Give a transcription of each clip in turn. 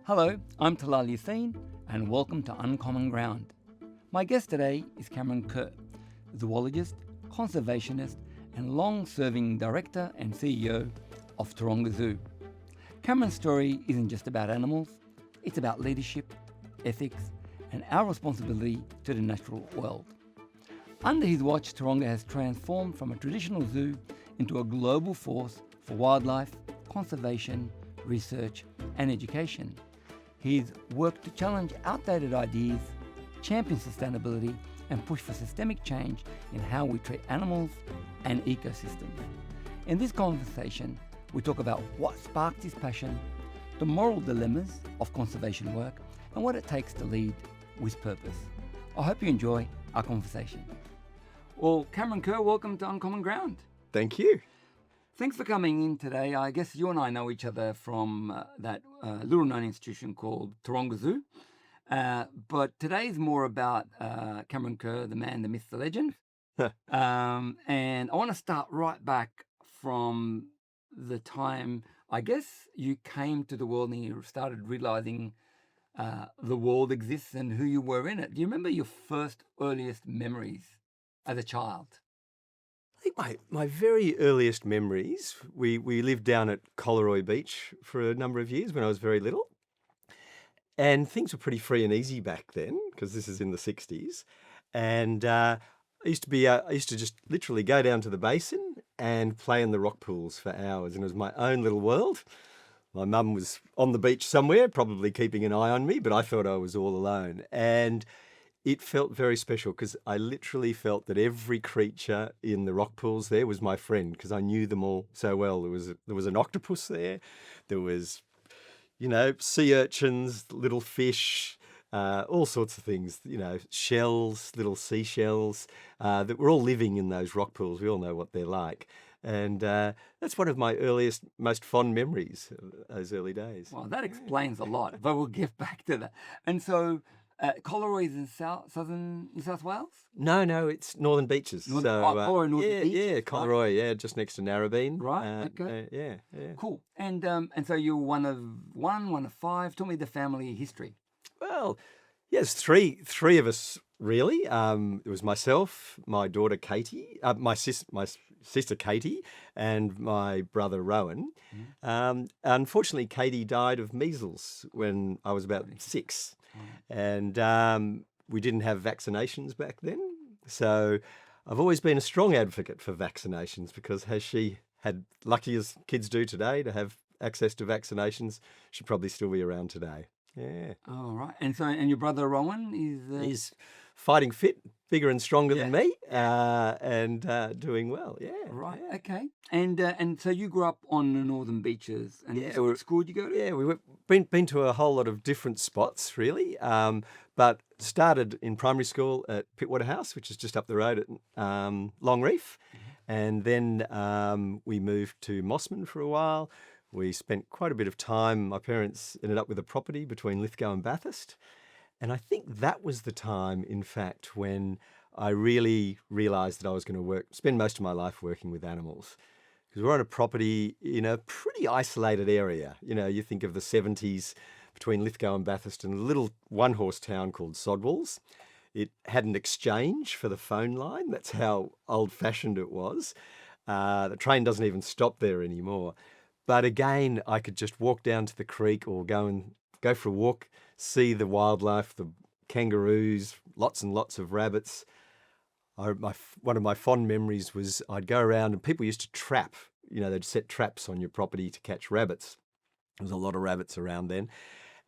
Hello, I'm Talal Yassin, and welcome to Uncommon Ground. My guest today is Kerr, zoologist, conservationist, and long-serving director and CEO of Taronga Zoo. Cameron's story isn't just about animals, it's about leadership, ethics, and our responsibility to the natural world. Under his watch, Taronga has transformed from a traditional zoo into a global force for wildlife, conservation, research, and education. He's worked to challenge outdated ideas, champion sustainability, and push for systemic change in how we treat animals and ecosystems. In this conversation, we talk about what sparked his passion, the moral dilemmas of conservation work, and what it takes to lead with purpose. I hope you enjoy our conversation. Well, Cameron Kerr, welcome to Uncommon Ground. Thank you. Thanks for coming in today. I guess you and I know each other from that little-known institution called Taronga Zoo. But today is more about Cameron Kerr, the man, the myth, the legend. And I want to start right back from the time, I guess, you came to the world and you started realizing the world exists and who you were in it. Do you remember your first, earliest memories as a child? I think my very earliest memories, we lived down at Collaroy Beach for a number of years when I was very little. And things were pretty free and easy back then, because this is in the 60s. And I used to just literally go down to the basin and play in the rock pools for hours. And it was my own little world. My mum was on the beach somewhere, probably keeping an eye on me, but I thought I was all alone. And it felt very special because I literally felt that every creature in the rock pools there was my friend because I knew them all so well. There was an octopus there. There was, sea urchins, little fish, all sorts of things, shells, little seashells that were all living in those rock pools. We all know what they're like. And that's one of my earliest, most fond memories of those early days. Well, that explains a lot, but we'll get back to that. And so Collaroy is in southern New South Wales? No, it's Northern Beaches. Collaroy, Northern Beaches? Yeah, Collaroy, right. Just next to Narrabeen. Right, okay. Yeah. Cool. And so you're one of five. Tell me the family history. Well, yes, three of us, really. It was myself, my daughter Katie, my sister Katie, and my brother Rowan. Mm-hmm. Unfortunately, Katie died of measles when I was about 6. And we didn't have vaccinations back then. So I've always been a strong advocate for vaccinations because has she had, lucky as kids do today, to have access to vaccinations, she'd probably still be around today. Yeah. Oh, right. And your brother Rowan is... He's fighting fit, bigger and stronger than me, and doing well. Yeah. Right. Yeah. Okay. And so you grew up on the Northern Beaches, and what school did you go to? Yeah, we've been to a whole lot of different spots, really. But started in primary school at Pittwater House, which is just up the road at Long Reef, and then we moved to Mossman for a while. We spent quite a bit of time. My parents ended up with a property between Lithgow and Bathurst. And I think that was the time, in fact, when I really realised that I was going to spend most of my life working with animals. Because we're on a property in a pretty isolated area. You think of the 70s between Lithgow and Bathurst and a little one-horse town called Sodwalls. It had an exchange for the phone line. That's how old-fashioned it was. The train doesn't even stop there anymore. But again, I could just walk down to the creek or go for a walk, see the wildlife, the kangaroos, lots and lots of rabbits. One of my fond memories was I'd go around and people used to trap. They'd set traps on your property to catch rabbits. There was a lot of rabbits around then.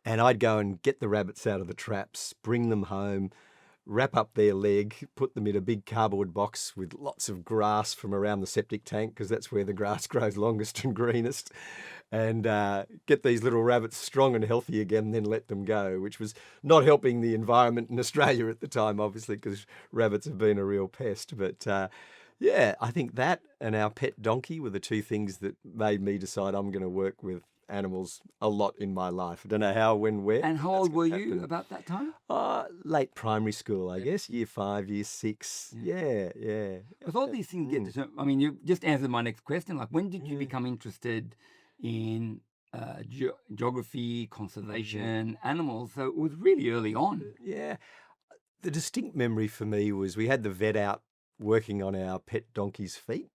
And I'd go and get the rabbits out of the traps, bring them home, wrap up their leg, put them in a big cardboard box with lots of grass from around the septic tank, because that's where the grass grows longest and greenest, and get these little rabbits strong and healthy again, and then let them go, which was not helping the environment in Australia at the time, obviously, because rabbits have been a real pest. But I think that and our pet donkey were the two things that made me decide I'm going to work with animals a lot in my life. I don't know how, when, where. And how old were you about that time? Late primary school, I guess. Year 5, year 6. Yeah. With all these things get determined, you just answered my next question. Like, when did you become interested in geography, conservation, animals. So it was really early on. Yeah. The distinct memory for me was we had the vet out working on our pet donkey's feet.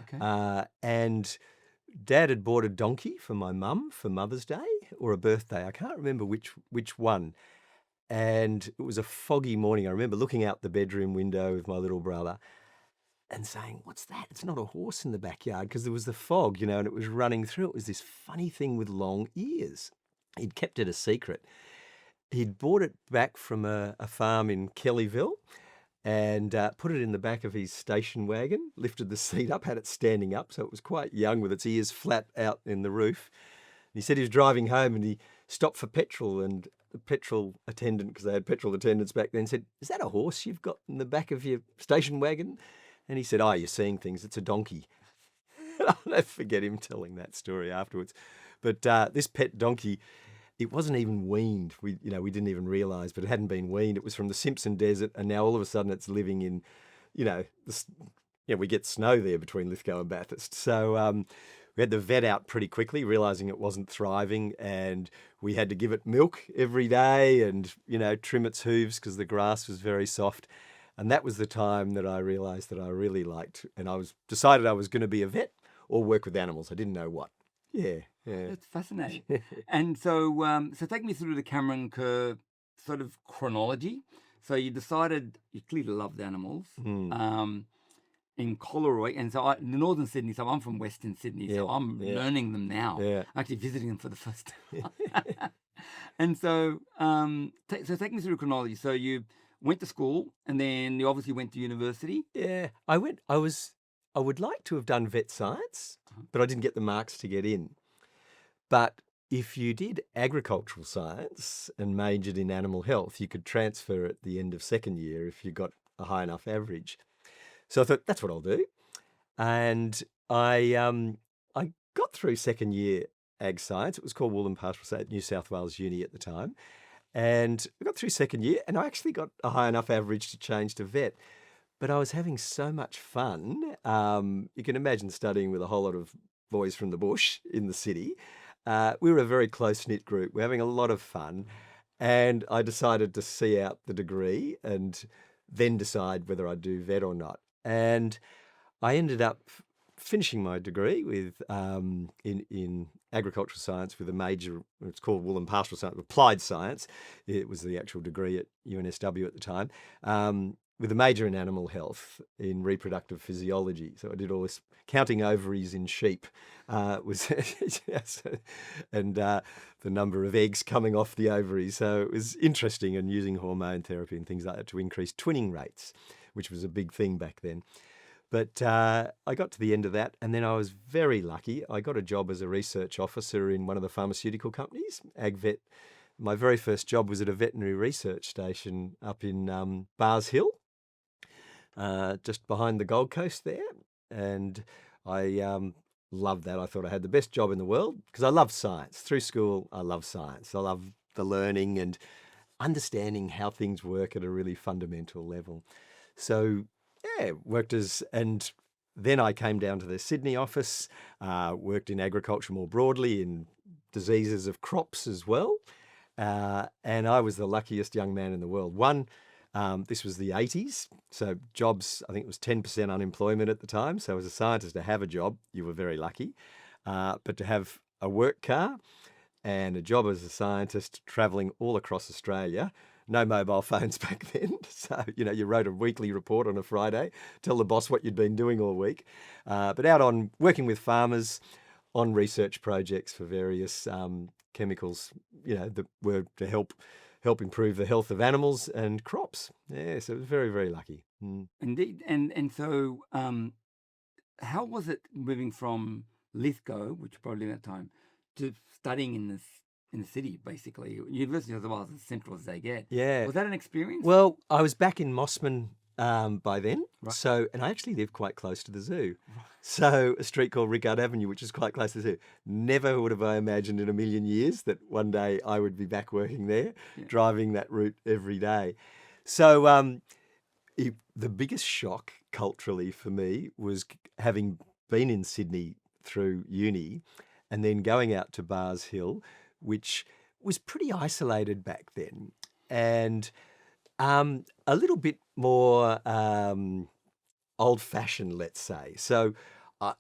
Okay. And Dad had bought a donkey for my mum for Mother's Day or a birthday. I can't remember which one. And it was a foggy morning. I remember looking out the bedroom window with my little brother and saying, "What's that? It's not a horse in the backyard," because there was the fog, and it was running through. It was this funny thing with long ears. He'd kept it a secret. He'd bought it back from a farm in Kellyville and put it in the back of his station wagon, lifted the seat up, had it standing up, so it was quite young with its ears flat out in the roof. He said he was driving home and he stopped for petrol, and the petrol attendant, because they had petrol attendants back then, said, "Is that a horse you've got in the back of your station wagon?" And he said, "Oh, you're seeing things. It's a donkey." I'll never forget him telling that story afterwards. But this pet donkey, it wasn't even weaned. We didn't even realise, but it hadn't been weaned. It was from the Simpson Desert, and now all of a sudden it's living in, we get snow there between Lithgow and Bathurst. So we had the vet out pretty quickly, realising it wasn't thriving, and we had to give it milk every day and, trim its hooves because the grass was very soft. And that was the time that I realised that I really liked, and decided I was going to be a vet or work with animals. I didn't know what. Yeah. That's fascinating. And so take me through the Cameron Kerr sort of chronology. So you decided you clearly loved animals in Collaroy, and so in northern Sydney. So I'm from Western Sydney, so I'm learning them now. Yeah. Actually visiting them for the first time. And so take me through the chronology. So you went to school, and then you obviously went to university. Yeah, I would like to have done vet science, but I didn't get the marks to get in. But if you did agricultural science and majored in animal health, you could transfer at the end of second year if you got a high enough average. So I thought, that's what I'll do. And I got through second year ag science. It was called Wool and Pastoral Science at New South Wales Uni at the time. And I got through second year, and I actually got a high enough average to change to vet. But I was having so much fun. You can imagine studying with a whole lot of boys from the bush in the city. We were a very close-knit group. We're having a lot of fun. And I decided to see out the degree and then decide whether I'd do vet or not. And I ended up finishing my degree with in agricultural science with a major, it's called Wool and Pastoral Science, applied science. It was the actual degree at UNSW at the time. With a major in animal health in reproductive physiology. So I did all this counting ovaries in sheep, and the number of eggs coming off the ovaries. So it was interesting, and using hormone therapy and things like that to increase twinning rates, which was a big thing back then. But I got to the end of that, and then I was very lucky. I got a job as a research officer in one of the pharmaceutical companies, AgVet. My very first job was at a veterinary research station up in Bars Hill, just behind the Gold Coast there. And I loved that. I thought I had the best job in the world because I love science. Through school, I love science. I love the learning and understanding how things work at a really fundamental level. So, yeah, and then I came down to the Sydney office, worked in agriculture more broadly, in diseases of crops as well. And I was the luckiest young man in the world. This was the 80s, so jobs, I think it was 10% unemployment at the time. So as a scientist, to have a job, you were very lucky. But to have a work car and a job as a scientist travelling all across Australia, no mobile phones back then. So, you wrote a weekly report on a Friday, tell the boss what you'd been doing all week. But out on working with farmers on research projects for various chemicals, that were to help improve the health of animals and crops. Yeah, so it was very, very lucky. Indeed. And so how was it moving from Lithgow, which probably at that time, to studying in the city, basically? University of Sodwalls is as central as they get. Yeah. Was that an experience? Well, I was back in Mossman by then. Right. So, and I actually lived quite close to the zoo. Right. So a street called Rickard Avenue, which is quite close to the zoo. Never would have I imagined in a million years that one day I would be back working there, driving that route every day. So the biggest shock culturally for me was having been in Sydney through uni and then going out to Bars Hill, which was pretty isolated back then, and a little bit more old-fashioned, let's say. So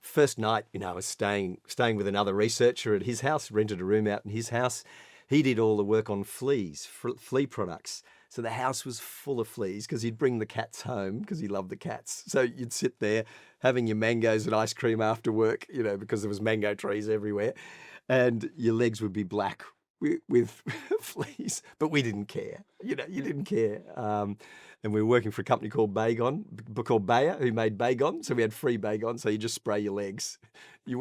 first night, I was staying with another researcher at his house, rented a room out in his house. He did all the work on fleas, flea products. So the house was full of fleas because he'd bring the cats home because he loved the cats. So you'd sit there having your mangoes and ice cream after work, because there was mango trees everywhere, and your legs would be black with fleas. But we didn't care. You didn't care. And we were working for a company called Bayer, who made Baygon. So we had free Baygon. So you just spray your legs.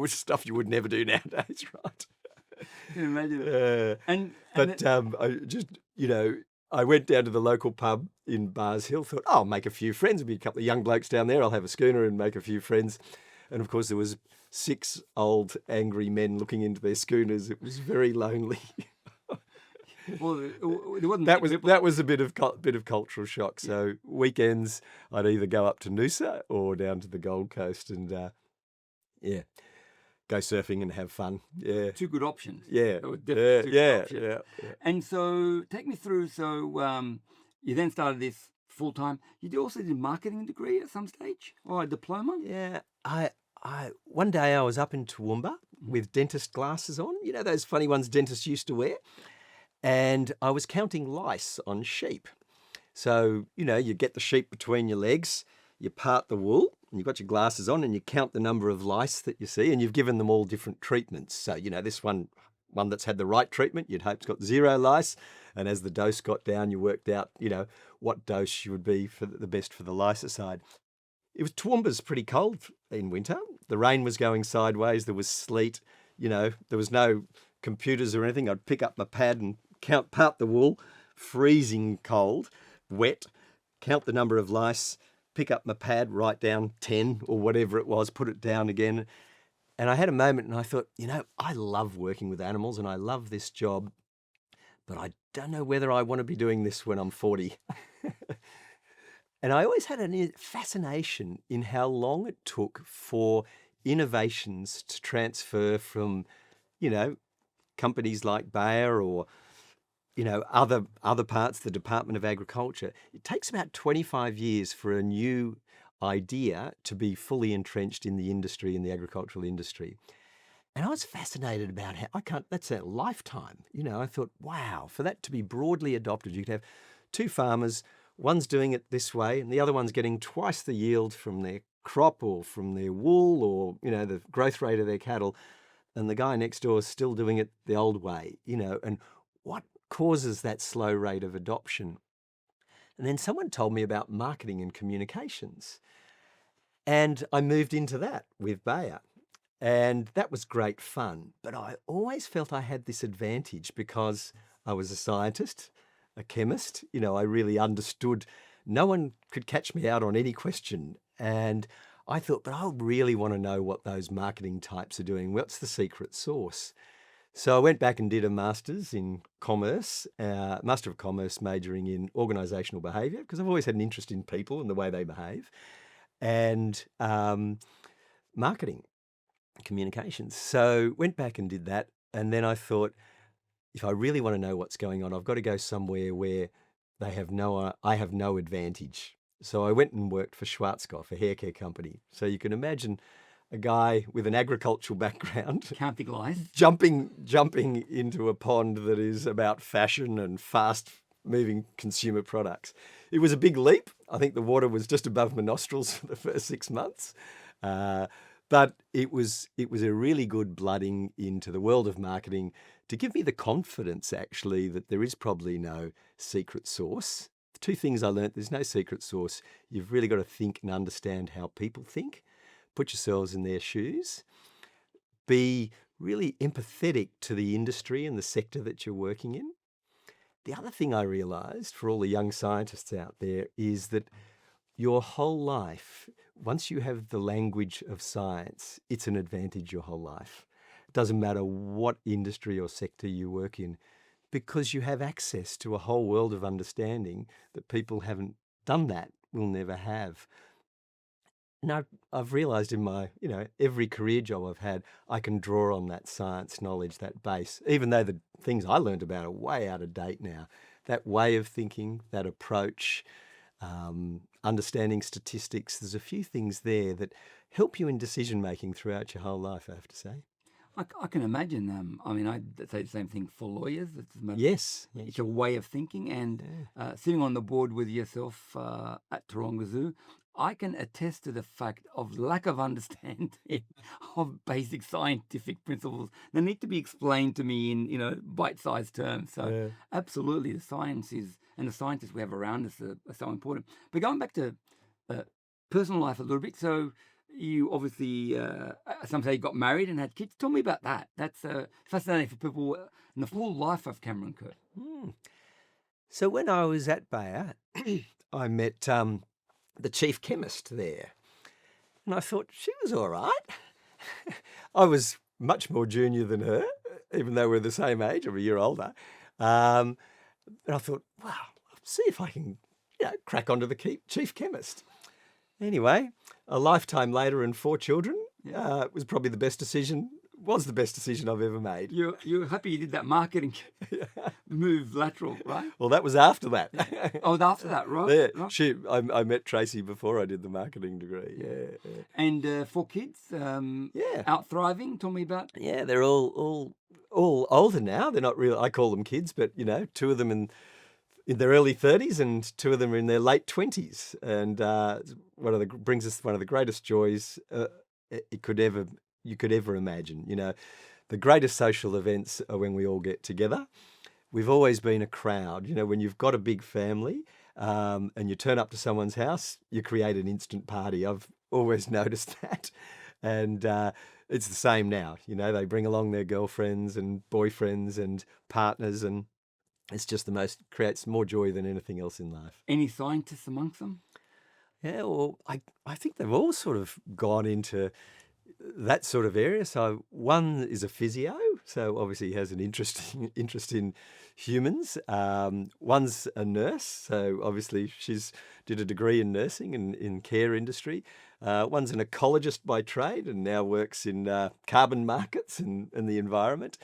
Stuff you would never do nowadays, right? Can you imagine? I went down to the local pub in Bars Hill, thought, I'll make a few friends. There'll be a couple of young blokes down there. I'll have a schooner and make a few friends. And of course, there was 6 old angry men looking into their schooners. It was very lonely. Well, there wasn't that was a bit of cultural shock. So weekends, I'd either go up to Noosa or down to the Gold Coast and go surfing and have fun. Yeah, 2 good options. Yeah, They were definitely 2 good options. Yeah. And so, take me through. So, you then started this full time. You also did a marketing degree at some stage, or a diploma. Yeah, I one day I was up in Toowoomba with dentist glasses on. Those funny ones dentists used to wear. And I was counting lice on sheep. So, you get the sheep between your legs, you part the wool, and you've got your glasses on, and you count the number of lice that you see, and you've given them all different treatments. So, this one that's had the right treatment, you'd hope's got 0 lice. And as the dose got down, you worked out, what dose you would be for the best for the lice-side. Toowoomba's pretty cold in winter. The rain was going sideways. There was sleet. There was no computers or anything. I'd pick up my pad and part the wool, freezing cold, wet, count the number of lice, pick up my pad, write down 10 or whatever it was, put it down again. And I had a moment and I thought, I love working with animals and I love this job, but I don't know whether I want to be doing this when I'm 40. And I always had a fascination in how long it took for innovations to transfer from, companies like Bayer or other parts, the Department of Agriculture. It takes about 25 years for a new idea to be fully entrenched in the industry, in the agricultural industry. And I was fascinated about that's a lifetime. I thought, wow, for that to be broadly adopted, you could have 2 farmers, one's doing it this way and the other one's getting twice the yield from their crop or from their wool or, the growth rate of their cattle. And the guy next door is still doing it the old way, and what causes that slow rate of adoption? And then someone told me about marketing and communications. And I moved into that with Bayer. And that was great fun. But I always felt I had this advantage because I was a scientist, a chemist. I really understood. No one could catch me out on any question. And I thought, but I really want to know what those marketing types are doing. What's the secret sauce? So I went back and did a master's in commerce, Master of Commerce majoring in organisational behaviour, because I've always had an interest in people and the way they behave, and marketing, communications. So went back and did that. And then I thought, if I really want to know what's going on, I've got to go somewhere where I have no advantage. So I went and worked for Schwarzkopf, a hair care company. So you can imagine a guy with an agricultural background counting lice, jumping into a pond that is about fashion and fast-moving consumer products. It was a big leap. I think the water was just above my nostrils for the first 6 months. But it was a really good blooding into the world of marketing to give me the confidence, actually, that there is probably no secret sauce. The 2 things I learnt: there's no secret sauce. You've really got to think and understand how people think. Put yourselves in their shoes, be really empathetic to the industry and the sector that you're working in. The other thing I realised for all the young scientists out there is that your whole life, once you have the language of science, it's an advantage your whole life. It doesn't matter what industry or sector you work in, because you have access to a whole world of understanding that people haven't done that, will never have. And I've realised in my, every career job I've had, I can draw on that science knowledge, that base, even though the things I learned about are way out of date now. That way of thinking, that approach, understanding statistics, there's a few things there that help you in decision making throughout your whole life, I have to say. I can imagine. I mean, I'd say the same thing for lawyers. Yes. It's a way of thinking. And sitting on the board with yourself at Taronga Zoo, I can attest to the fact of lack of understanding of basic scientific principles that need to be explained to me in bite-sized terms. So absolutely, the science and the scientists we have around us are so important. But going back to personal life a little bit, so you obviously, some say you got married and had kids. Tell me about that. That's fascinating for people in the full life of Cameron Kerr. So when I was at Bayer, I met the chief chemist there. And I thought, she was all right. I was much more junior than her, even though we're the same age, I'm a year older. And I thought, wow, I'll see if I can crack onto the chief chemist. Anyway, a lifetime later and 4 children, it was probably the best decision I've ever made. You're happy you did that marketing move lateral, right? Well, that was after that. Oh, after that, right? Yeah, right. I met Tracy before I did the marketing degree. Yeah. And 4 kids, out thriving. Tell me about. Yeah, they're all older now. They're not real. I call them kids, but 2 of them in their early 30s and 2 of them are in their late 20s. And brings us one of the greatest joys you could ever imagine. The greatest social events are when we all get together. We've always been a crowd. When you've got a big family and you turn up to someone's house, you create an instant party. I've always noticed that. And it's the same now. They bring along their girlfriends and boyfriends and partners, and it's just creates more joy than anything else in life. Any scientists amongst them? Yeah, well, I think they've all sort of gone into that sort of area. So one is a physio, so obviously he has an interest in humans. One's a nurse, so obviously she's did a degree in nursing and in care industry. One's an ecologist by trade and now works in carbon markets and the environment.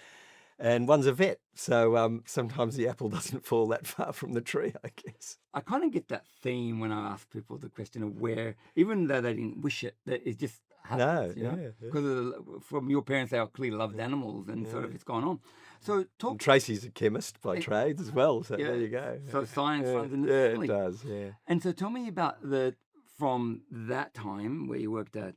And one's a vet, so sometimes the apple doesn't fall that far from the tree, I guess. I kind of get that theme when I ask people the question of where, even though they didn't wish it, that it just happens. Because from your parents, they clearly loved animals, and sort of it's gone on. So and Tracy's a chemist by trade as well, so there you go. So science runs in the family. It does, yeah. And so tell me about from that time where you worked at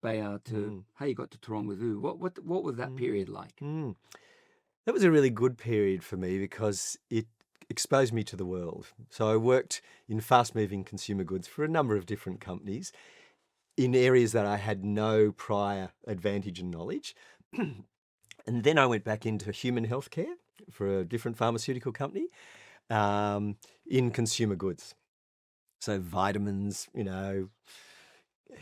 Bayer to how you got to Taronga Zoo. What was that period like? That was a really good period for me because it exposed me to the world. So I worked in fast-moving consumer goods for a number of different companies in areas that I had no prior advantage and knowledge. And then I went back into human healthcare for a different pharmaceutical company in consumer goods. So vitamins,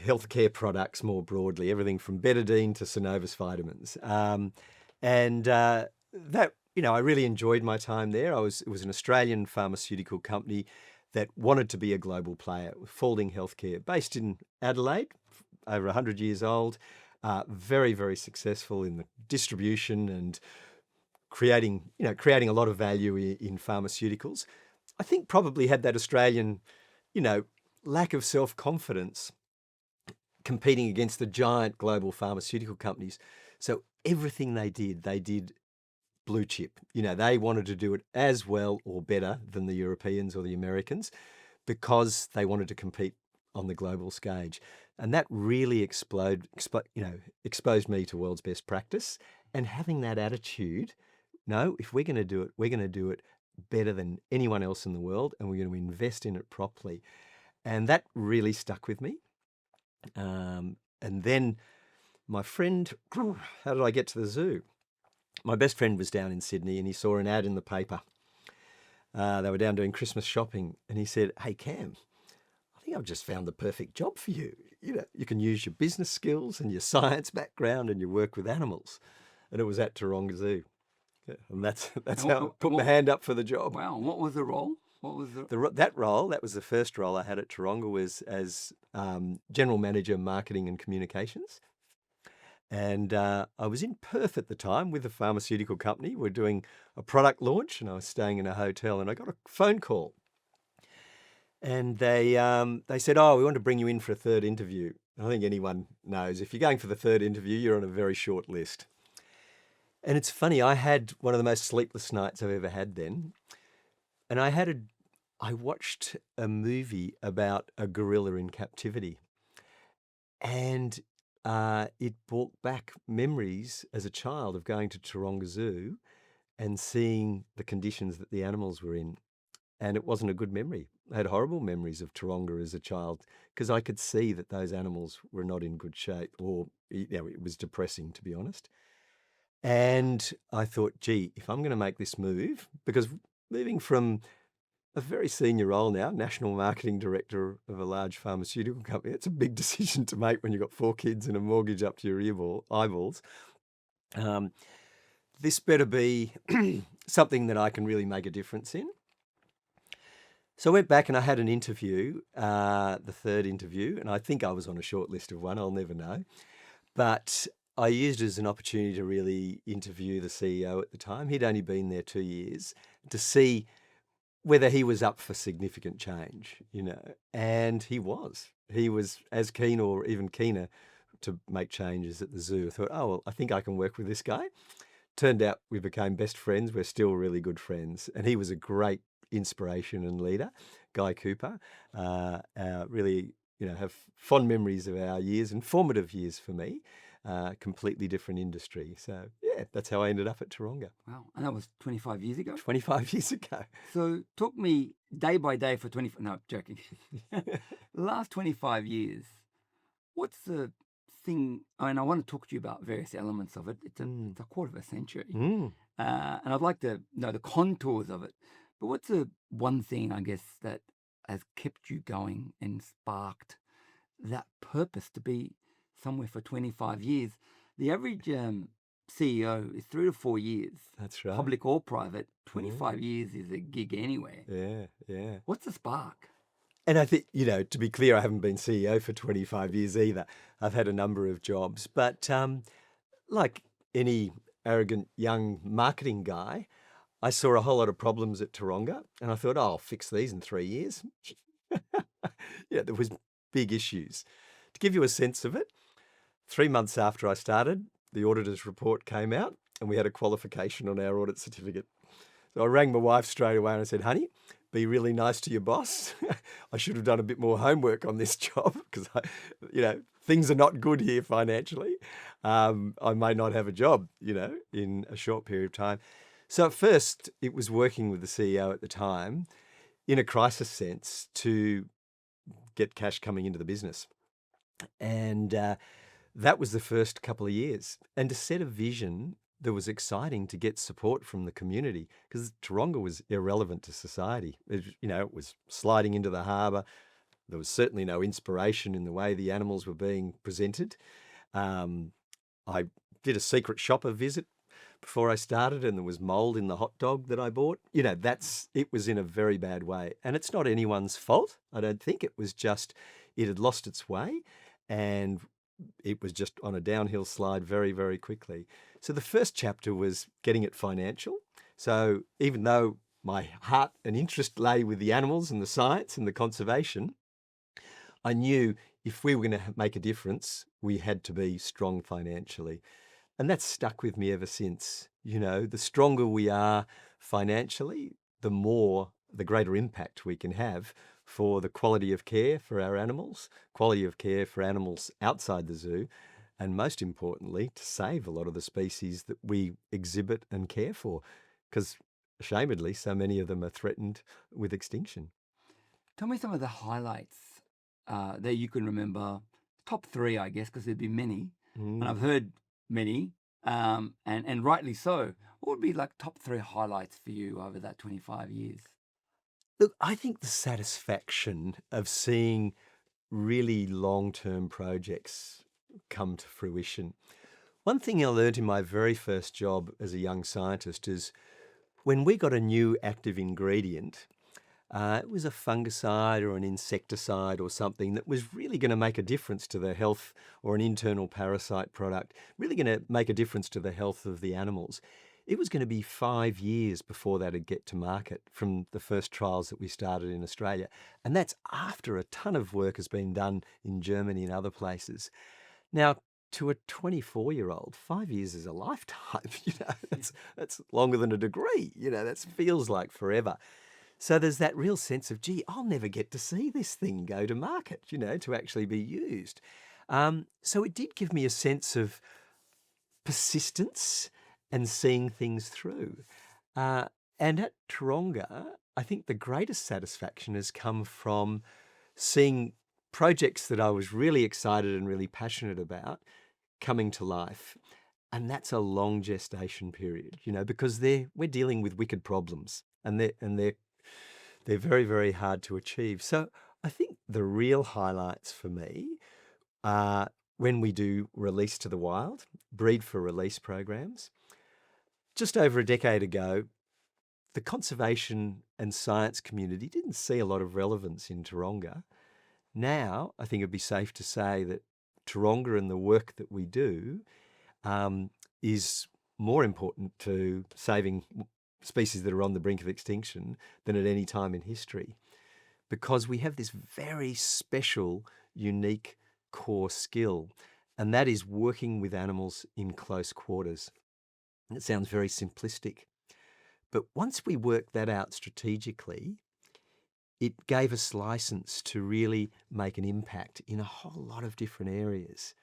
healthcare products more broadly, everything from betadine to Synovus vitamins. That, I really enjoyed my time there. It was an Australian pharmaceutical company that wanted to be a global player, Faulding Healthcare, based in Adelaide, over 100 years old, very, very successful in the distribution and creating a lot of value in pharmaceuticals. I think probably had that Australian, lack of self-confidence competing against the giant global pharmaceutical companies. So everything they did blue chip. They wanted to do it as well or better than the Europeans or the Americans because they wanted to compete on the global stage. And that really exposed me to world's best practice. And having that attitude, no, if we're going to do it, we're going to do it better than anyone else in the world, and we're going to invest in it properly. And that really stuck with me. And then my friend, how did I get to the zoo? My best friend was down in Sydney and he saw an ad in the paper. They were down doing Christmas shopping and he said, "Hey, Cam, I think I've just found the perfect job for you. You can use your business skills and your science background and your work with animals." And it was at Taronga Zoo. Yeah, and that's how I put my hand up for the job. Wow. What was the role? What was the... That was the first role I had at Taronga, was as General Manager, Marketing and Communications. And I was in Perth at the time with a pharmaceutical company. We're doing a product launch, and I was staying in a hotel, and I got a phone call. And they said, "Oh, we want to bring you in for a third interview." I think anyone knows if you're going for the third interview, you're on a very short list. And it's funny, I had one of the most sleepless nights I've ever had then. And I watched a movie about a gorilla in captivity. And it brought back memories as a child of going to Taronga Zoo and seeing the conditions that the animals were in. And it wasn't a good memory. I had horrible memories of Taronga as a child because I could see that those animals were not in good shape, or it was depressing, to be honest. And I thought, gee, if I'm going to make this move, because moving from a very senior role now, National Marketing Director of a large pharmaceutical company, it's a big decision to make when you've got 4 kids and a mortgage up to your eyeballs. This better be something that I can really make a difference in. So I went back and I had an interview, the third interview, and I think I was on a short list of one, I'll never know. But I used it as an opportunity to really interview the CEO at the time. He'd only been there 2 years, to see whether he was up for significant change, and he was. He was as keen or even keener to make changes at the zoo. I thought, oh, well, I think I can work with this guy. Turned out we became best friends. We're still really good friends. And he was a great inspiration and leader, Guy Cooper. Really, have fond memories of our years and formative years for me. Completely different industry. So, yeah, that's how I ended up at Taronga. Wow. And that was 25 years ago? 25 years ago. So talk me day by day for 25... No, joking. The last 25 years, what's the thing... I want to talk to you about various elements of it. It's a quarter of a century. And I'd like to know the contours of it. But what's the one thing, I guess, that has kept you going and sparked that purpose to be somewhere for 25 years? The average CEO is 3 to 4 years. That's right. Public or private. 25 years is a gig anywhere. Yeah. What's the spark? And I think, to be clear, I haven't been CEO for 25 years either. I've had a number of jobs. But like any arrogant young marketing guy, I saw a whole lot of problems at Taronga, and I thought, I'll fix these in 3 years. There was big issues. To give you a sense of it, 3 months after I started, the auditor's report came out, and we had a qualification on our audit certificate. So I rang my wife straight away and I said, honey, be really nice to your boss. I should have done a bit more homework on this job because, things are not good here financially. I may not have a job, in a short period of time. So at first, it was working with the CEO at the time in a crisis sense to get cash coming into the business. And that was the first couple of years. And to set a vision that was exciting, to get support from the community, because Taronga was irrelevant to society. It was sliding into the harbour. There was certainly no inspiration in the way the animals were being presented. I did a secret shopper visit before I started, and there was mold in the hot dog that I bought. It was in a very bad way. And it's not anyone's fault. I don't think. It was just, it had lost its way, and it was just on a downhill slide very, very quickly. So the first chapter was getting it financial. So even though my heart and interest lay with the animals and the science and the conservation, I knew if we were going to make a difference, we had to be strong financially. And that's stuck with me ever since. The stronger we are financially, the greater impact we can have for the quality of care for our animals, quality of care for animals outside the zoo, and most importantly, to save a lot of the species that we exhibit and care for, because ashamedly, so many of them are threatened with extinction. Tell me some of the highlights that you can remember. Top 3, I guess, because there'd be many. And I've heard many, and rightly so. What would be like top 3 highlights for you over that 25 years? Look, I think the satisfaction of seeing really long-term projects come to fruition. One thing I learned in my very first job as a young scientist is when we got a new active ingredient, It was a fungicide or an insecticide or something that was really going to make a difference to the health, or an internal parasite product, really going to make a difference to the health of the animals. It was going to be 5 years before that would get to market from the first trials that we started in Australia. And that's after a ton of work has been done in Germany and other places. Now, to a 24-year-old, 5 years is a lifetime. That's longer than a degree. That feels like forever. So there's that real sense of, gee, I'll never get to see this thing go to market, to actually be used. So it did give me a sense of persistence and seeing things through. And at Taronga, I think the greatest satisfaction has come from seeing projects that I was really excited and really passionate about coming to life. And that's a long gestation period, because we're dealing with wicked problems, and they're very, very hard to achieve. So I think the real highlights for me are when we do release to the wild, breed for release programs. Just over a decade ago, the conservation and science community didn't see a lot of relevance in Taronga. Now, I think it'd be safe to say that Taronga and the work that we do is more important to saving species that are on the brink of extinction than at any time in history, because we have this very special, unique core skill, and that is working with animals in close quarters. It sounds very simplistic, but once we worked that out strategically, it gave us license to really make an impact in a whole lot of different areas.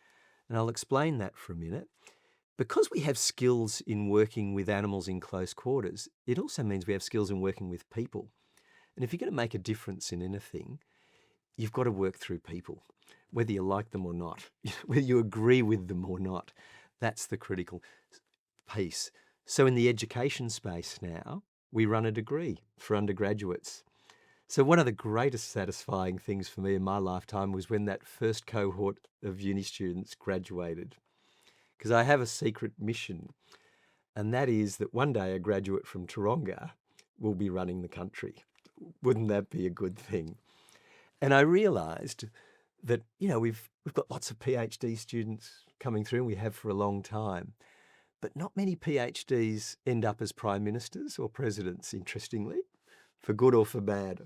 And I'll explain that for a minute. Because we have skills in working with animals in close quarters, it also means we have skills in working with people. And if you're going to make a difference in anything, you've got to work through people, whether you like them or not, whether you agree with them or not. That's the critical piece. So in the education space now, we run a degree for undergraduates. So one of the greatest satisfying things for me in my lifetime was when that first cohort of uni students graduated. Because I have a secret mission, and that is that one day a graduate from Taronga will be running the country. Wouldn't that be a good thing? And I realised that, we've got lots of PhD students coming through, and we have for a long time. But not many PhDs end up as prime ministers or presidents, interestingly, for good or for bad.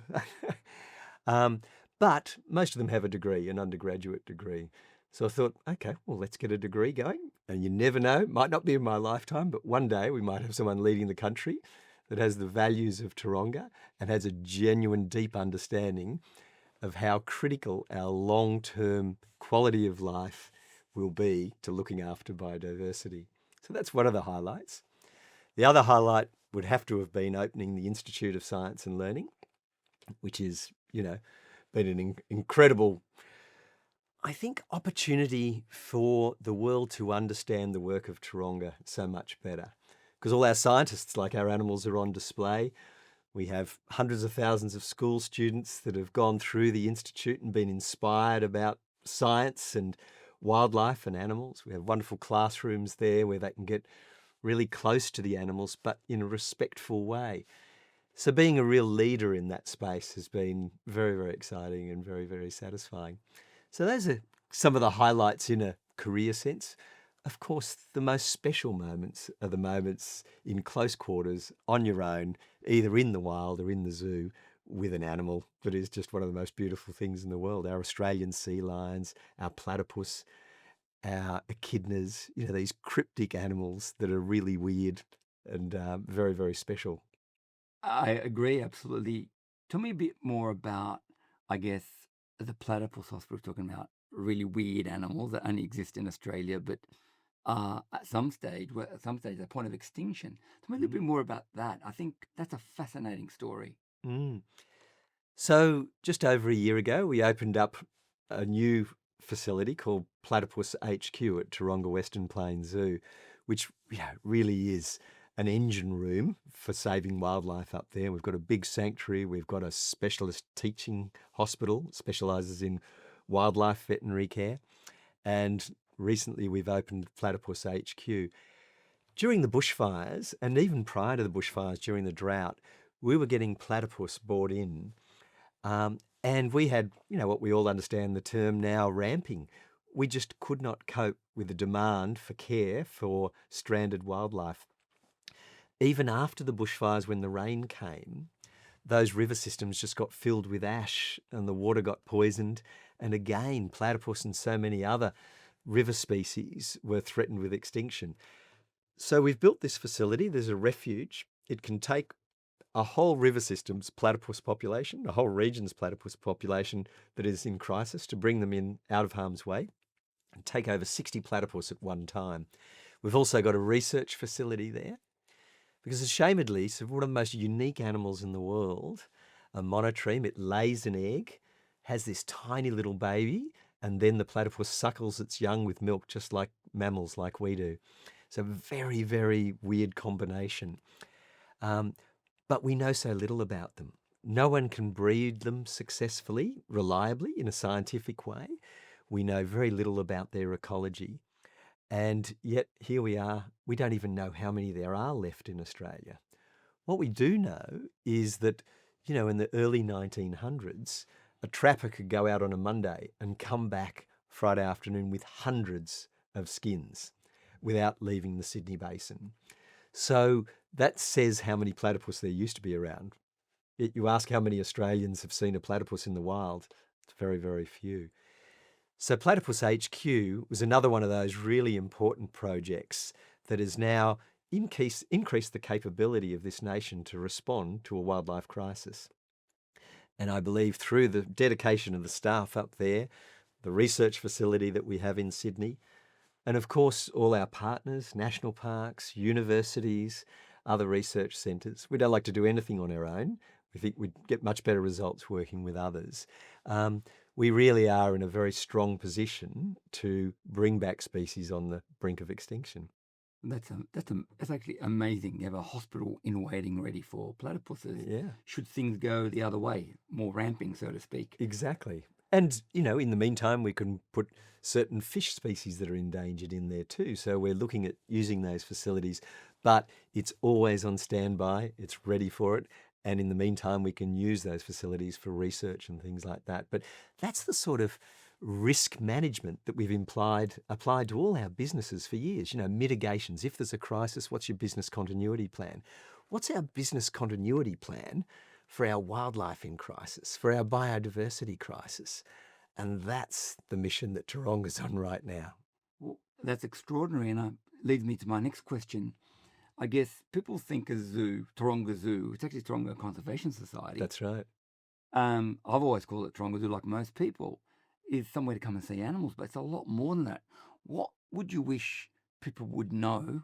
But most of them have a degree, an undergraduate degree. So I thought, okay, well, let's get a degree going. And you never know, might not be in my lifetime, but one day we might have someone leading the country that has the values of Taronga and has a genuine, deep understanding of how critical our long-term quality of life will be to looking after biodiversity. So that's one of the highlights. The other highlight would have to have been opening the Institute of Science and Learning, which is, been an incredible, I think, opportunity for the world to understand the work of Taronga so much better. Because all our scientists, like our animals, are on display. We have hundreds of thousands of school students that have gone through the Institute and been inspired about science and wildlife and animals. We have wonderful classrooms there where they can get really close to the animals, but in a respectful way. So being a real leader in that space has been very, very exciting and very, very satisfying. So those are some of the highlights in a career sense. Of course, the most special moments are the moments in close quarters, on your own, either in the wild or in the zoo, with an animal that is just one of the most beautiful things in the world. Our Australian sea lions, our platypus, our echidnas, these cryptic animals that are really weird and very, very special. I agree, absolutely. Tell me a bit more about, I guess, the platypus hospital, talking about really weird animals that only exist in Australia, but at some stage, the point of extinction. Tell me a little bit more about that. I think that's a fascinating story. Mm. So just over a year ago, we opened up a new facility called Platypus HQ at Taronga Western Plains Zoo, which really is an engine room for saving wildlife up there. We've got a big sanctuary. We've got a specialist teaching hospital that specialises in wildlife veterinary care. And recently we've opened Platypus HQ. During the bushfires, and even prior to the bushfires, during the drought, we were getting platypus brought in, and we had, what we all understand the term now, ramping. We just could not cope with the demand for care for stranded wildlife. Even after the bushfires, when the rain came, those river systems just got filled with ash and the water got poisoned. And again, platypus and so many other river species were threatened with extinction. So we've built this facility. There's a refuge. It can take a whole river system's platypus population, a whole region's platypus population that is in crisis, to bring them in out of harm's way and take over 60 platypus at one time. We've also got a research facility there, because ashamedly, it's one of the most unique animals in the world, a monotreme. It lays an egg, has this tiny little baby, and then the platypus suckles its young with milk, just like mammals like we do. It's a very, very weird combination. But we know so little about them. No one can breed them successfully, reliably, in a scientific way. We know very little about their ecology. And yet here we are, we don't even know how many there are left in Australia. What we do know is that, in the early 1900s, a trapper could go out on a Monday and come back Friday afternoon with hundreds of skins without leaving the Sydney Basin. So that says how many platypus there used to be around. Yet you ask how many Australians have seen a platypus in the wild, it's very, very few. So Platypus HQ was another one of those really important projects that has now increased the capability of this nation to respond to a wildlife crisis. And I believe through the dedication of the staff up there, the research facility that we have in Sydney, and of course all our partners, national parks, universities, other research centres. We don't like to do anything on our own. We think we'd get much better results working with others. We really are in a very strong position to bring back species on the brink of extinction. That's actually amazing. You have a hospital in waiting ready for platypuses. Yeah. Should things go the other way, more ramping, so to speak. Exactly. And, in the meantime, we can put certain fish species that are endangered in there too. So we're looking at using those facilities, but it's always on standby. It's ready for it. And in the meantime, we can use those facilities for research and things like that. But that's the sort of risk management that we've applied to all our businesses for years. Mitigations. If there's a crisis, what's your business continuity plan? What's our business continuity plan for our wildlife in crisis, for our biodiversity crisis? And that's the mission that Taronga's on right now. Well, that's extraordinary, and leads me to my next question. I guess people think a zoo, Taronga Zoo, it's actually Taronga Conservation Society. That's right. I've always called it Taronga Zoo, like most people, is somewhere to come and see animals, but it's a lot more than that. What would you wish people would know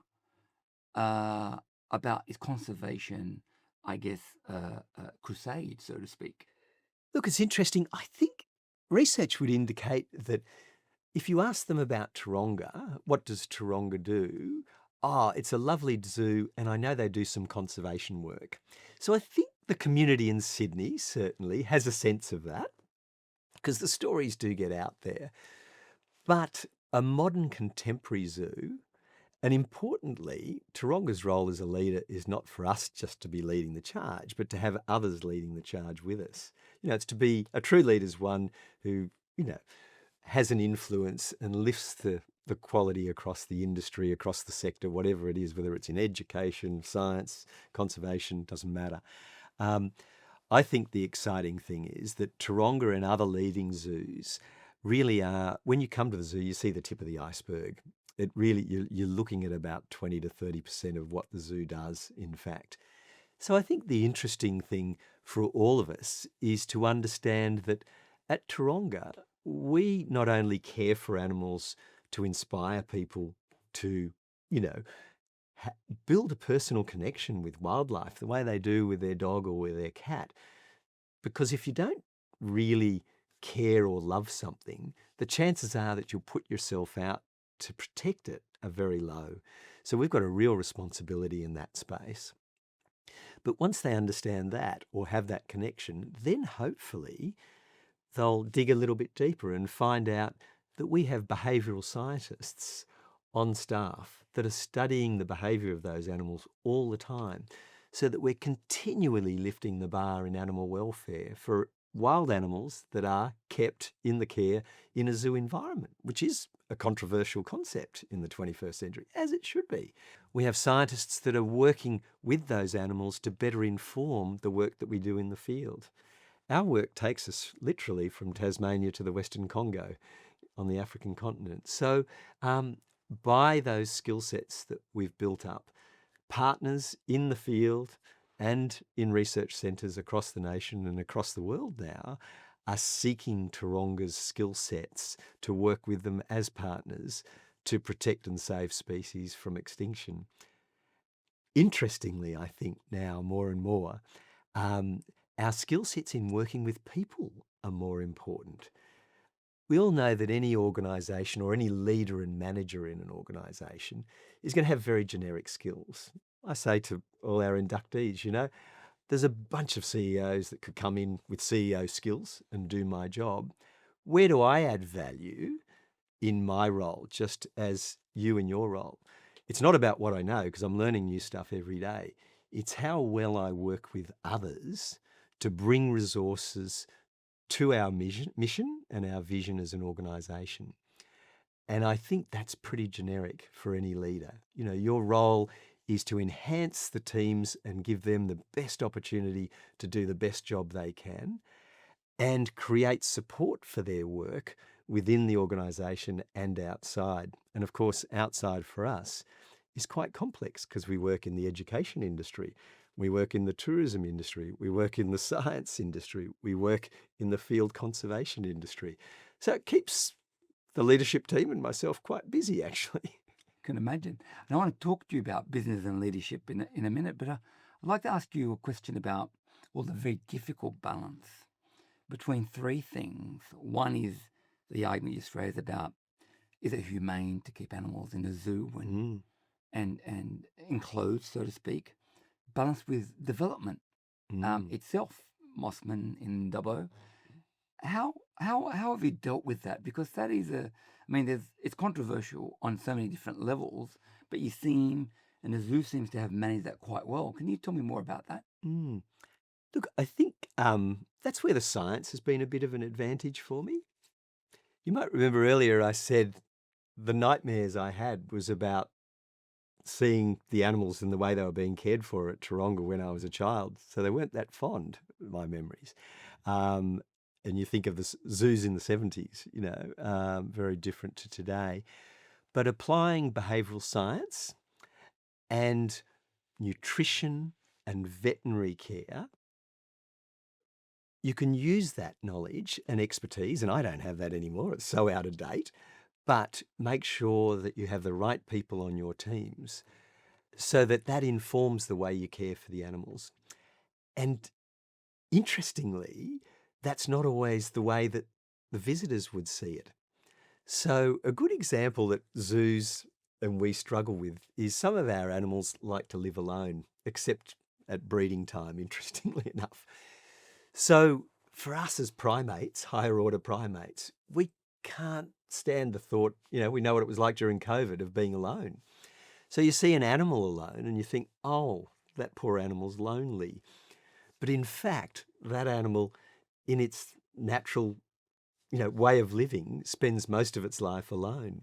about its conservation, I guess, crusade, so to speak? Look, it's interesting. I think research would indicate that if you ask them about Taronga, what does Taronga do? It's a lovely zoo, and I know they do some conservation work. So I think the community in Sydney certainly has a sense of that, because the stories do get out there. But a modern contemporary zoo, and importantly, Taronga's role as a leader is not for us just to be leading the charge, but to have others leading the charge with us. It's to be a true leader is one who, has an influence and lifts the quality across the industry, across the sector, whatever it is, whether it's in education, science, conservation, doesn't matter. I think the exciting thing is that Taronga and other leading zoos really are, when you come to the zoo, you see the tip of the iceberg. It really, you're looking at about 20 to 30% of what the zoo does, in fact. So I think the interesting thing for all of us is to understand that at Taronga, we not only care for animals to inspire people to, build a personal connection with wildlife the way they do with their dog or with their cat. Because if you don't really care or love something, the chances are that you'll put yourself out to protect it are very low. So we've got a real responsibility in that space. But once they understand that or have that connection, then hopefully they'll dig a little bit deeper and find out that we have behavioural scientists on staff that are studying the behaviour of those animals all the time. so that we're continually lifting the bar in animal welfare for wild animals that are kept in the care in a zoo environment, which is a controversial concept in the 21st century, as it should be. We have scientists that are working with those animals to better inform the work that we do in the field. Our work takes us literally from Tasmania to the Western Congo on the African continent. So by those skill sets that we've built up, partners in the field and in research centres across the nation and across the world now are seeking Taronga's skill sets to work with them as partners to protect and save species from extinction. Interestingly, I think now more and more, our skill sets in working with people are more important. We all know that any organisation or any leader and manager in an organisation is going to have very generic skills. I say to all our inductees, there's a bunch of CEOs that could come in with CEO skills and do my job. Where do I add value in my role, just as you in your role? It's not about what I know, because I'm learning new stuff every day. It's how well I work with others to bring resources to our mission and our vision as an organisation. And I think that's pretty generic for any leader. Your role is to enhance the teams and give them the best opportunity to do the best job they can and create support for their work within the organisation and outside. And of course, outside for us is quite complex because we work in the education industry. We work in the tourism industry, we work in the science industry, we work in the field conservation industry. So it keeps the leadership team and myself quite busy, actually. Can imagine. And I want to talk to you about business and leadership in a minute, but I'd like to ask you a question about, the very difficult balance between three things. One is the argument you just raised about, is it humane to keep animals in a zoo and enclosed, so to speak? Balanced with development itself, Mossman in Dubbo. How have you dealt with that? Because that is it's controversial on so many different levels, but you seem, and the zoo seems to have managed that quite well. Can you tell me more about that? Look, I think that's where the science has been a bit of an advantage for me. You might remember earlier I said the nightmares I had was about seeing the animals and the way they were being cared for at Taronga when I was a child. So they weren't that fond, my memories. And you think of the zoos in the 70s, very different to today. But applying behavioural science and nutrition and veterinary care, you can use that knowledge and expertise, and I don't have that anymore, it's so out of date, but make sure that you have the right people on your teams so that that informs the way you care for the animals. And interestingly, that's not always the way that the visitors would see it. So a good example that zoos and we struggle with is some of our animals like to live alone, except at breeding time, interestingly enough. So for us as primates, higher order primates, we can't stand the thought, we know what it was like during COVID of being alone. So you see an animal alone and you think, oh, that poor animal's lonely. But in fact, that animal in its natural, way of living spends most of its life alone.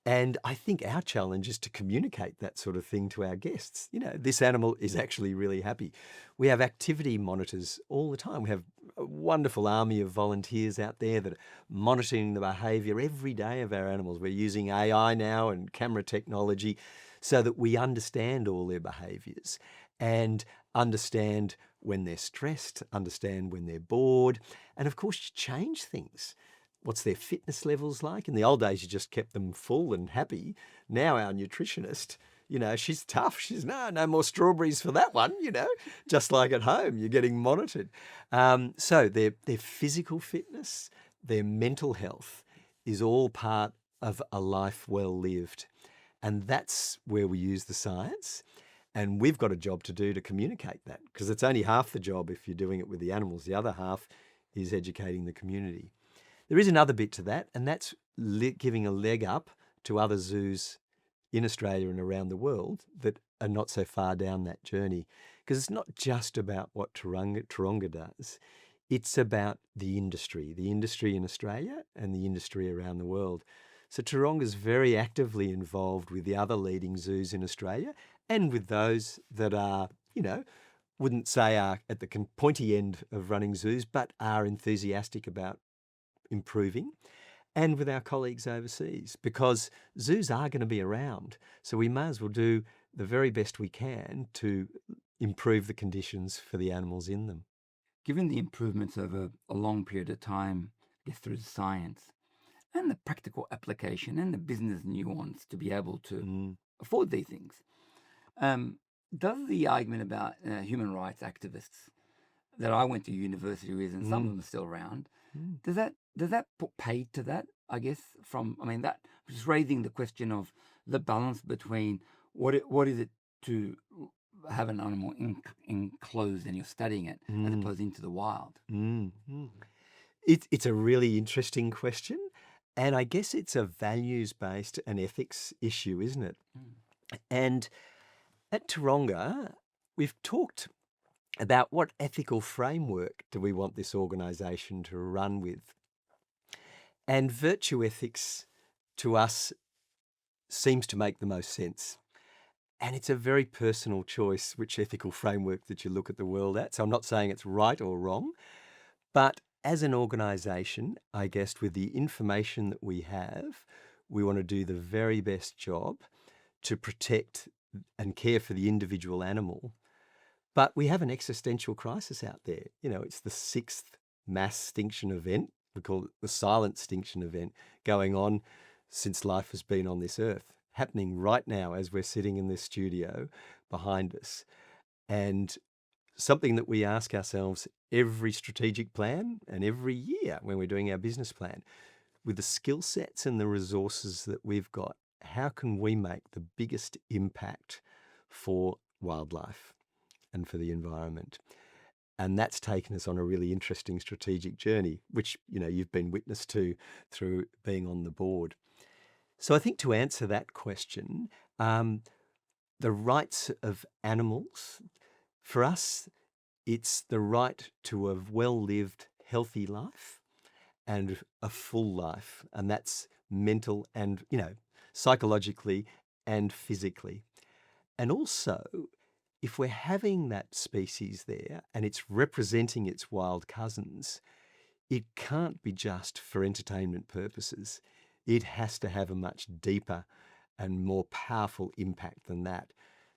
And I think our challenge is to communicate that sort of thing to our guests. This animal is actually really happy. We have activity monitors all the time. We have a wonderful army of volunteers out there that are monitoring the behaviour every day of our animals. We're using AI now and camera technology so that we understand all their behaviours and understand when they're stressed, understand when they're bored, and of course change things. What's their fitness levels like? In the old days, you just kept them full and happy. Now our nutritionist, she's tough. She's, no more strawberries for that one, just like at home, you're getting monitored. So their physical fitness, their mental health is all part of a life well lived. And that's where we use the science. And we've got a job to do to communicate that, because it's only half the job if you're doing it with the animals. The other half is educating the community. There is another bit to that, and that's giving a leg up to other zoos in Australia and around the world that are not so far down that journey. Because it's not just about what Taronga does. It's about the industry in Australia and the industry around the world. So Taronga's very actively involved with the other leading zoos in Australia and with those that are, wouldn't say are at the pointy end of running zoos, but are enthusiastic about improving, and with our colleagues overseas, because zoos are going to be around. So we may as well do the very best we can to improve the conditions for the animals in them. Given the improvements over a long period of time, I guess through the science and the practical application and the business nuance to be able to afford these things, does the argument about human rights activists that I went to university with, and some of them are still around, does that put paid to that? I guess that was raising the question of the balance between what is it to have an animal enclosed and you're studying it as opposed into the wild. It's a really interesting question, and I guess it's a values-based and ethics issue, isn't it? And at Taronga, we've talked about what ethical framework do we want this organisation to run with. And virtue ethics, to us, seems to make the most sense. And it's a very personal choice which ethical framework that you look at the world at. So I'm not saying it's right or wrong, but as an organisation, I guess with the information that we have, we want to do the very best job to protect and care for the individual animal. But we have an existential crisis out there. It's the 6th mass extinction event. We call it the silent extinction event, going on since life has been on this earth, happening right now as we're sitting in this studio behind us. And something that we ask ourselves every strategic plan and every year when we're doing our business plan, with the skill sets and the resources that we've got, how can we make the biggest impact for wildlife and for the environment? And that's taken us on a really interesting strategic journey, which, you've been witness to through being on the board. So I think to answer that question, the rights of animals, for us, it's the right to a well-lived, healthy life and a full life. And that's mental and, psychologically and physically. And also, if we're having that species there and it's representing its wild cousins, it can't be just for entertainment purposes. It has to have a much deeper and more powerful impact than that.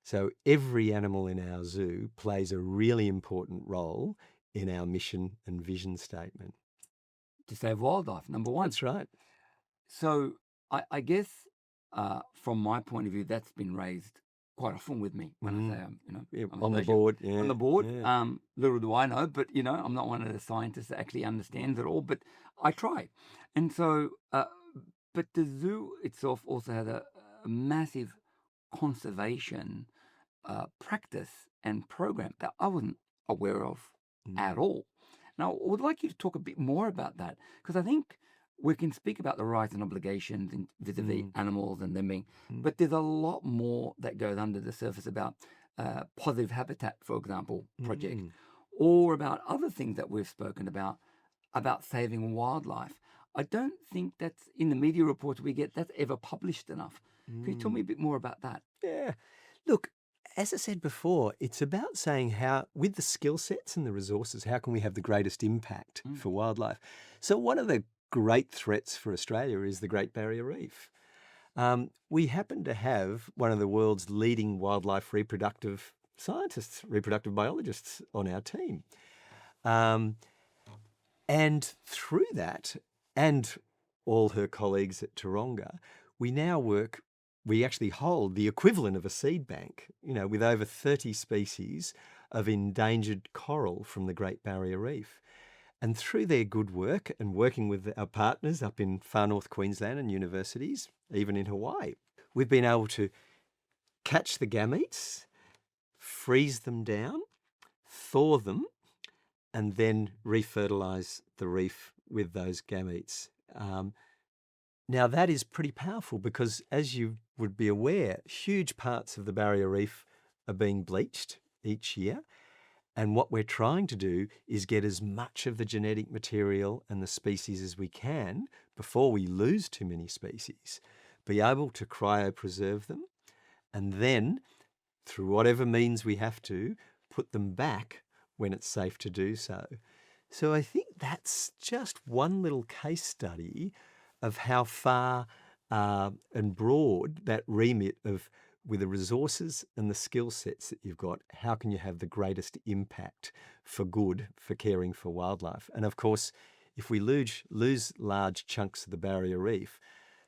So every animal in our zoo plays a really important role in our mission and vision statement. To save wildlife, number one. That's right. So I guess from my point of view, that's been raised quite often with me when I say, on the board. Yeah. On the board. Yeah. Little do I know, but, I'm not one of the scientists that actually understands it all, but I try. And so, but the zoo itself also has a massive conservation practice and program that I wasn't aware of at all. Now, I would like you to talk a bit more about that, because I think we can speak about the rights and obligations vis-a-vis animals and them being, but there's a lot more that goes under the surface about positive habitat, for example, project, or about other things that we've spoken about saving wildlife. I don't think that's in the media reports we get, that's ever published enough. Can you tell me a bit more about that? Yeah. Look, as I said before, it's about saying how, with the skill sets and the resources, how can we have the greatest impact for wildlife? So one of the great threats for Australia is the Great Barrier Reef. We happen to have one of the world's leading wildlife reproductive scientists, reproductive biologists on our team. And through that, and all her colleagues at Taronga, we actually hold the equivalent of a seed bank, with over 30 species of endangered coral from the Great Barrier Reef. And through their good work and working with our partners up in far north Queensland and universities, even in Hawaii, we've been able to catch the gametes, freeze them down, thaw them, and then refertilise the reef with those gametes. Now, that is pretty powerful because, as you would be aware, huge parts of the barrier reef are being bleached each year. And what we're trying to do is get as much of the genetic material and the species as we can before we lose too many species, be able to cryopreserve them, and then, through whatever means we have to, put them back when it's safe to do so. So I think that's just one little case study of how far and broad that remit of, with the resources and the skill sets that you've got, how can you have the greatest impact for good, for caring for wildlife? And of course, if we lose large chunks of the barrier reef,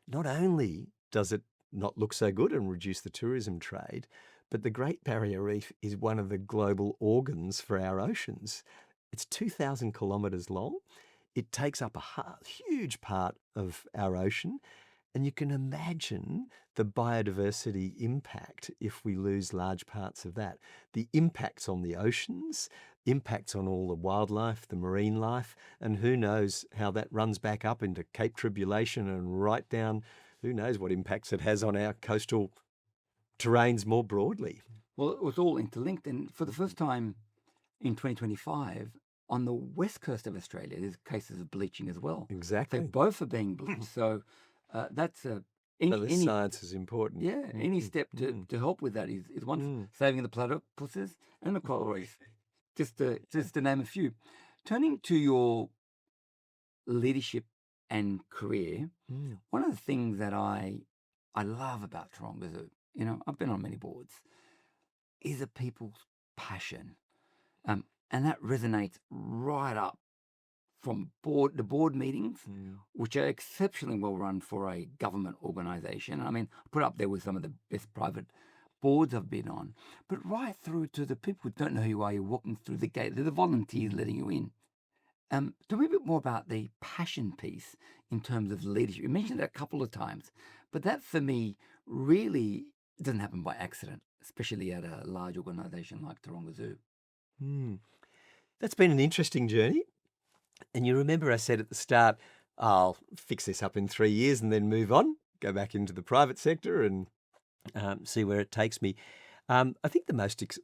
not only does it not look so good and reduce the tourism trade, but the Great Barrier Reef is one of the global organs for our oceans. It's 2,000 kilometres long. It takes up a huge part of our ocean. And you can imagine the biodiversity impact if we lose large parts of that. The impacts on the oceans, impacts on all the wildlife, the marine life, and who knows how that runs back up into Cape Tribulation and right down, who knows what impacts it has on our coastal terrains more broadly. Well, it was all interlinked. And for the first time in 2025, on the west coast of Australia, there's cases of bleaching as well. Exactly. They both are being bleached. So that's So this science is important. Yeah, any step to help with that is one, saving the platypuses and the Collaroys, just to name a few. Turning to your leadership and career, one of the things that I love about Taronga Zoo, I've been on many boards, is a people's passion, and that resonates right up from the board meetings, which are exceptionally well run for a government organisation. I mean, put up there with some of the best private boards I've been on, but right through to the people who don't know who you are, you're walking through the gate, they're the volunteers letting you in. Tell me a bit more about the passion piece in terms of leadership. You mentioned it a couple of times, but that for me really doesn't happen by accident, especially at a large organisation like Taronga Zoo. That's been an interesting journey. And you remember I said at the start, I'll fix this up in 3 years and then move on, go back into the private sector and see where it takes me. I think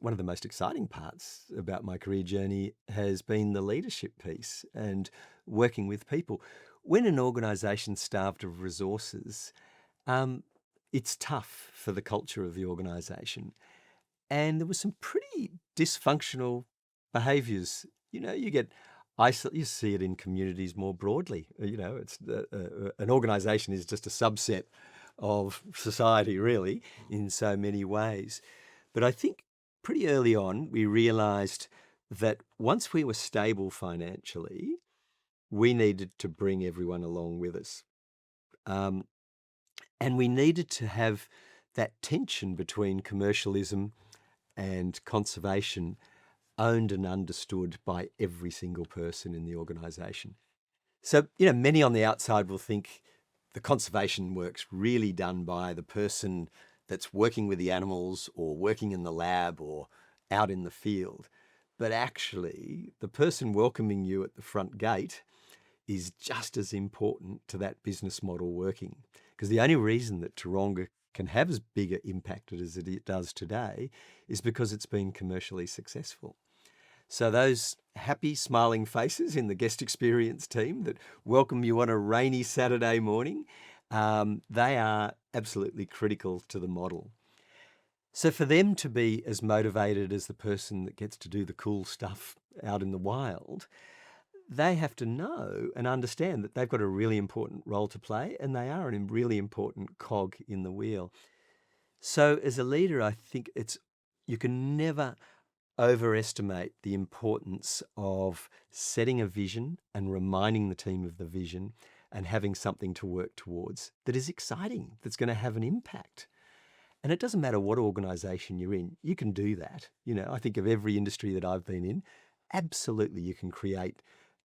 one of the most exciting parts about my career journey has been the leadership piece and working with people. When an organisation's starved of resources, it's tough for the culture of the organisation. And there were some pretty dysfunctional behaviours. You see it in communities more broadly. It's an organisation is just a subset of society, really, in so many ways. But I think pretty early on, we realised that once we were stable financially, we needed to bring everyone along with us. And we needed to have that tension between commercialism and conservation owned and understood by every single person in the organisation. So, many on the outside will think the conservation work's really done by the person that's working with the animals or working in the lab or out in the field. But actually, the person welcoming you at the front gate is just as important to that business model working. Because the only reason that Taronga can have as big an impact as it does today is because it's been commercially successful. So those happy, smiling faces in the guest experience team that welcome you on a rainy Saturday morning, they are absolutely critical to the model. So for them to be as motivated as the person that gets to do the cool stuff out in the wild, they have to know and understand that they've got a really important role to play and they are a really important cog in the wheel. So as a leader, I think you can never overestimate the importance of setting a vision and reminding the team of the vision and having something to work towards that is exciting, that's going to have an impact. And it doesn't matter what organisation you're in, you can do that. I think of every industry that I've been in, absolutely you can create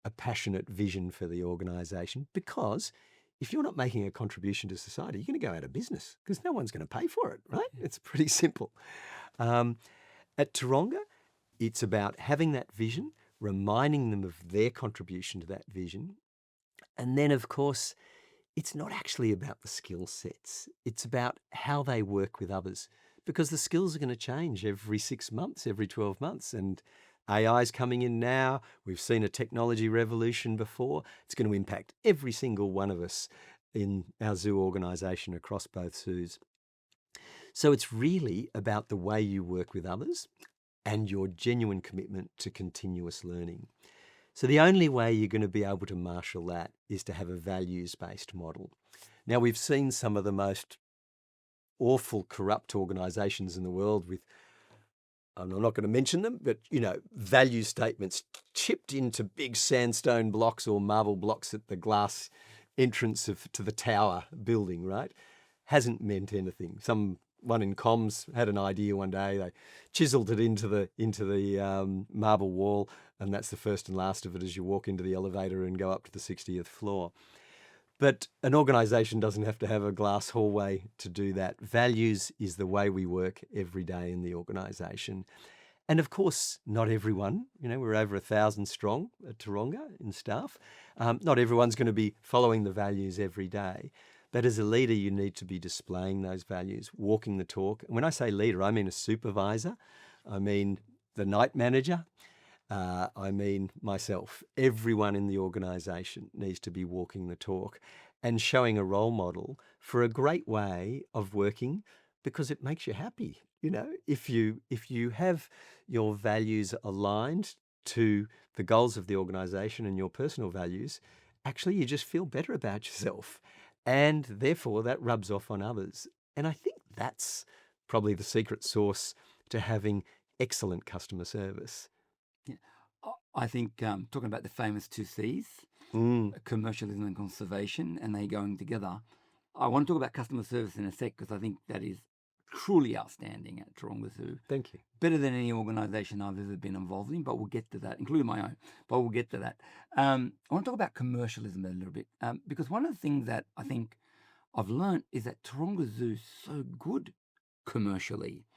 a passionate vision for the organisation, because if you're not making a contribution to society, you're going to go out of business because no one's going to pay for it, right? It's pretty simple. At Taronga, it's about having that vision, reminding them of their contribution to that vision. And then, of course, it's not actually about the skill sets. It's about how they work with others. because the skills are going to change every 6 months, every 12 months. And AI is coming in now. We've seen a technology revolution before. It's going to impact every single one of us in our zoo organisation across both zoos. So it's really about the way you work with others and your genuine commitment to continuous learning. So the only way you're going to be able to marshal that is to have a values-based model. Now, we've seen some of the most awful, corrupt organisations in the world with, I'm not going to mention them, but, value statements chipped into big sandstone blocks or marble blocks at the glass entrance to the tower building, right? Hasn't meant anything. Someone in comms had an idea one day. They chiselled it into the marble wall, and that's the first and last of it as you walk into the elevator and go up to the 60th floor. But an organisation doesn't have to have a glass hallway to do that. Values is the way we work every day in the organisation. And of course, not everyone, we're over 1,000 strong at Taronga in staff. Not everyone's going to be following the values every day. But as a leader, you need to be displaying those values, walking the talk. And when I say leader, I mean a supervisor. I mean the night manager. I mean myself. Everyone in the organisation needs to be walking the talk and showing a role model for a great way of working, because it makes you happy. If you have your values aligned to the goals of the organisation and your personal values, actually you just feel better about yourself, and therefore that rubs off on others. And I think that's probably the secret sauce to having excellent customer service. I think talking about the famous two C's, commercialism and conservation, and they going together. I want to talk about customer service in a sec, because I think that is truly outstanding at Taronga Zoo. Thank you. Better than any organisation I've ever been involved in, but we'll get to that, including my own, but we'll get to that. I want to talk about commercialism a little bit, because one of the things that I think I've learned is that Taronga Zoo is so good commercially.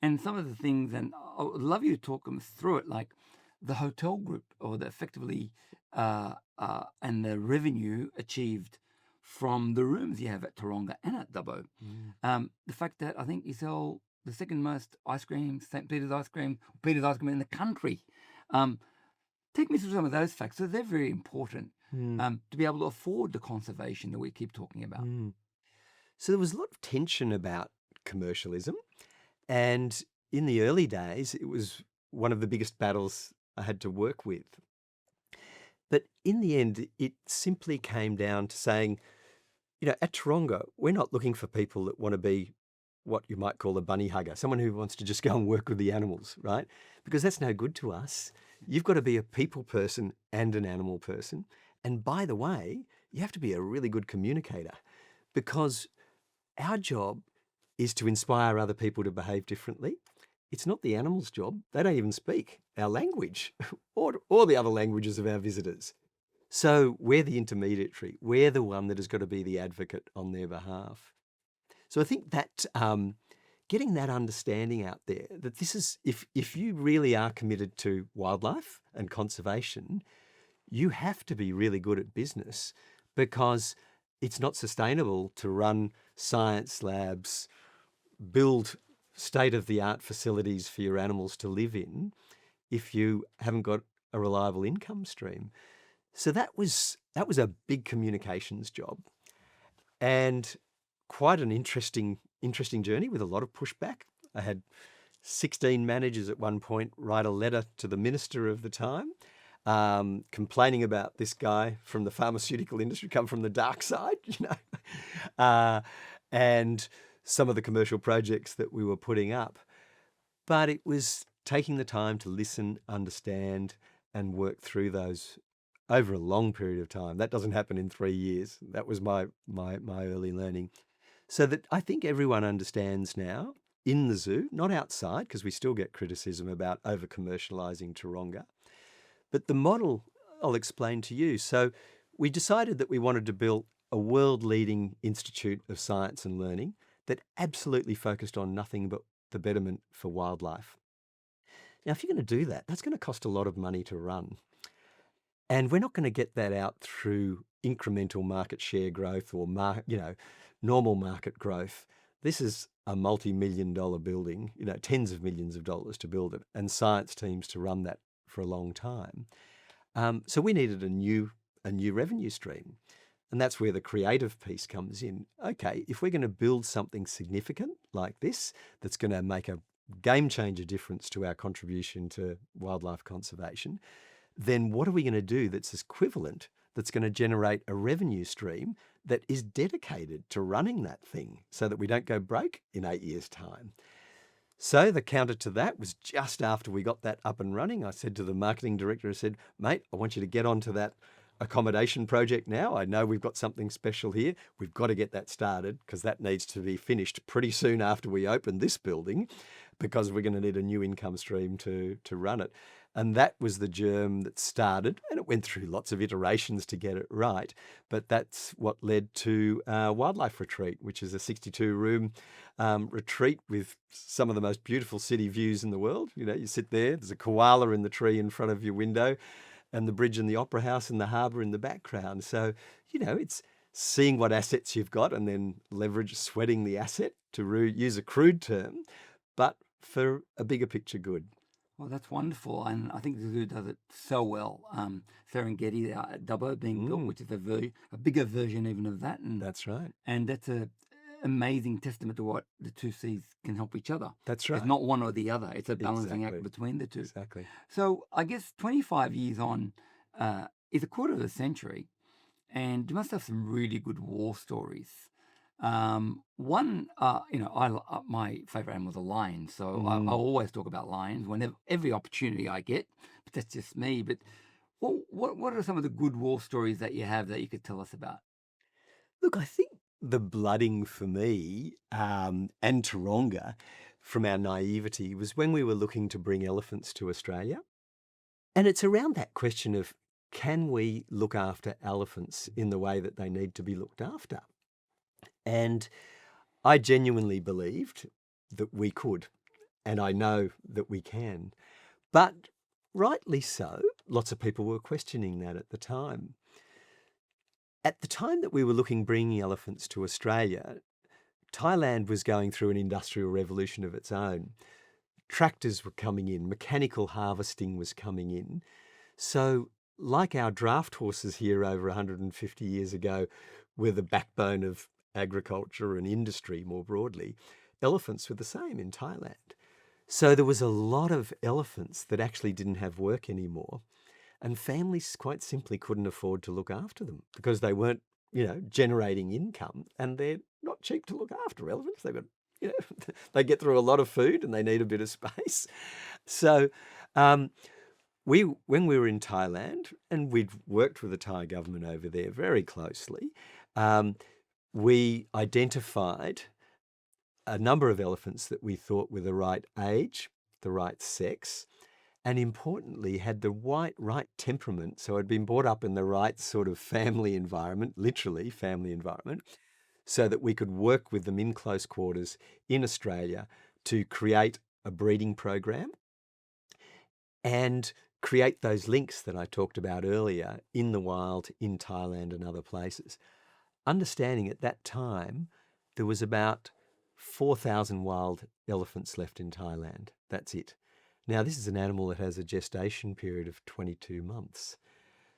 And some of the things, and I would love you to talk us through it, like the hotel group, or the effectively, and the revenue achieved from the rooms you have at Taronga and at Dubbo. The fact that I think you sell the second most ice cream, St. Peter's ice cream in the country. Take me through some of those facts. So they're very important to be able to afford the conservation that we keep talking about. So there was a lot of tension about commercialism. And in the early days, it was one of the biggest battles I had to work with. But in the end, it simply came down to saying, at Taronga, we're not looking for people that want to be what you might call a bunny hugger, someone who wants to just go and work with the animals, right? Because that's no good to us. You've got to be a people person and an animal person. And by the way, you have to be a really good communicator, because our job is to inspire other people to behave differently. It's not the animals' job. They don't even speak our language or the other languages of our visitors. So we're the intermediary. We're the one that has got to be the advocate on their behalf. So I think that getting that understanding out there, that this is, if you really are committed to wildlife and conservation, you have to be really good at business, because it's not sustainable to run science labs, build state-of-the-art facilities for your animals to live in if you haven't got a reliable income stream. So that was a big communications job, and quite an interesting journey with a lot of pushback. I had 16 managers at one point write a letter to the minister of the time, complaining about this guy from the pharmaceutical industry, come from the dark side, and some of the commercial projects that we were putting up. But it was taking the time to listen, understand, and work through those over a long period of time. That doesn't happen in 3 years. That was my early learning. So that I think everyone understands now in the zoo, not outside, because we still get criticism about over-commercialising Taronga. But the model I'll explain to you. So we decided that we wanted to build a world-leading institute of science and learning that absolutely focused on nothing but the betterment for wildlife. Now, if you're going to do that, that's going to cost a lot of money to run. And we're not going to get that out through incremental market share growth or normal market growth. this is a multi-million-dollar building, tens of millions of dollars to build it, and science teams to run that for a long time. So we needed a new revenue stream. And that's where the creative piece comes in. Okay, if we're going to build something significant like this, that's going to make a game changer difference to our contribution to wildlife conservation, then what are we going to do that's equivalent, that's going to generate a revenue stream that is dedicated to running that thing so that we don't go broke in 8 years' time? So the counter to that was just after we got that up and running, I said to the marketing director, I said, mate, I want you to get onto that accommodation project now. I know we've got something special here. We've got to get that started because that needs to be finished pretty soon after we open this building, because we're going to need a new income stream to run it. And that was the germ that started, and it went through lots of iterations to get it right. But that's what led to Wildlife Retreat, which is a 62-room retreat with some of the most beautiful city views in the world. You sit there, there's a koala in the tree in front of your window, and the bridge and the opera house and the harbour in the background. So, it's seeing what assets you've got and then sweating the asset, to use a crude term, but for a bigger picture good. Well, that's wonderful, and I think the zoo does it so well. Serengeti Dubbo being built, which is a bigger version even of that. And that's right. And that's a amazing testament to what the two seas can help each other. That's right. It's not one or the other. It's a balancing act between the two. Exactly. So I guess 25 years on is a quarter of a century, and you must have some really good war stories. One, my favorite animal is a lion, so I always talk about lions whenever every opportunity I get. But that's just me. But what are some of the good war stories that you have that you could tell us about? Look, I think the blooding for me and Taronga, from our naivety, was when we were looking to bring elephants to Australia. And it's around that question of, can we look after elephants in the way that they need to be looked after? And I genuinely believed that we could, and I know that we can. But rightly so, lots of people were questioning that at the time. At the time that we were bringing elephants to Australia, Thailand was going through an industrial revolution of its own. Tractors were coming in, mechanical harvesting was coming in. So, like our draft horses here over 150 years ago were the backbone of agriculture and industry more broadly, elephants were the same in Thailand. So there was a lot of elephants that actually didn't have work anymore. And families quite simply couldn't afford to look after them because they weren't, generating income, and they're not cheap to look after. Elephants, they've got, they get through a lot of food and they need a bit of space. So when we were in Thailand, and we'd worked with the Thai government over there very closely, we identified a number of elephants that we thought were the right age, the right sex, and importantly had the right temperament. So had been brought up in the right sort of family environment, literally family environment, so that we could work with them in close quarters in Australia to create a breeding program and create those links that I talked about earlier in the wild, in Thailand and other places. Understanding at that time, there was about 4,000 wild elephants left in Thailand. That's it. Now, this is an animal that has a gestation period of 22 months.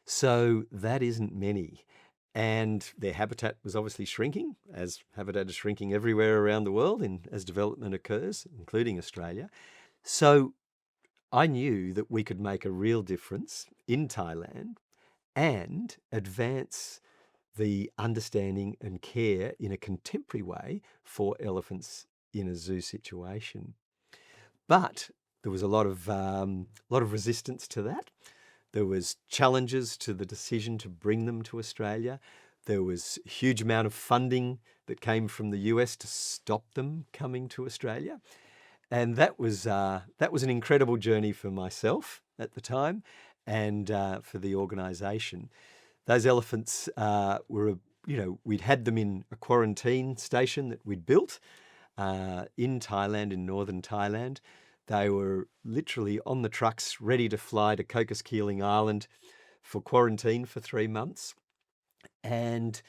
So that isn't many. And their habitat was obviously shrinking, as habitat is shrinking everywhere around the world as development occurs, including Australia. So I knew that we could make a real difference in Thailand and advance the understanding and care in a contemporary way for elephants in a zoo situation. But there was a lot of resistance to that. There was challenges to the decision to bring them to Australia. There was a huge amount of funding that came from the US to stop them coming to Australia. And that was an incredible journey for myself at the time and for the organisation. Those elephants we'd had them in a quarantine station that we'd built in Thailand, in northern Thailand. They were literally on the trucks ready to fly to Cocos Keeling Island for quarantine for 3 months. And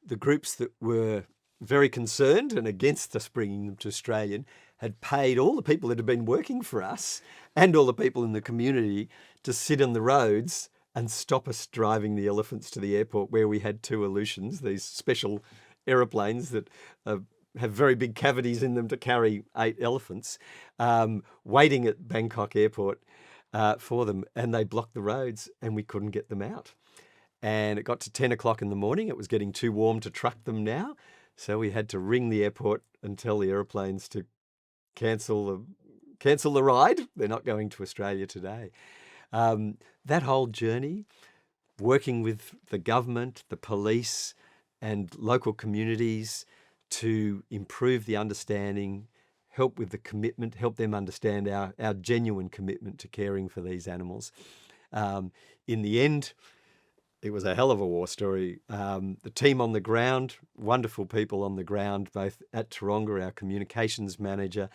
the groups that were very concerned and against us bringing them to Australia, had paid all the people that had been working for us and all the people in the community to sit on the roads and stop us driving the elephants to the airport, where we had two Aleutians, these special aeroplanes that have very big cavities in them to carry 8 elephants, waiting at Bangkok airport for them. And they blocked the roads and we couldn't get them out. And it got to 10 o'clock in the morning. It was getting too warm to truck them now. So we had to ring the airport and tell the aeroplanes to cancel the ride. They're not going to Australia today. That whole journey, working with the government, the police, and local communities to improve the understanding, help with the commitment, help them understand our genuine commitment to caring for these animals. In the end, it was a hell of a war story. The team on the ground, wonderful people on the ground, both at Taronga, our communications manager,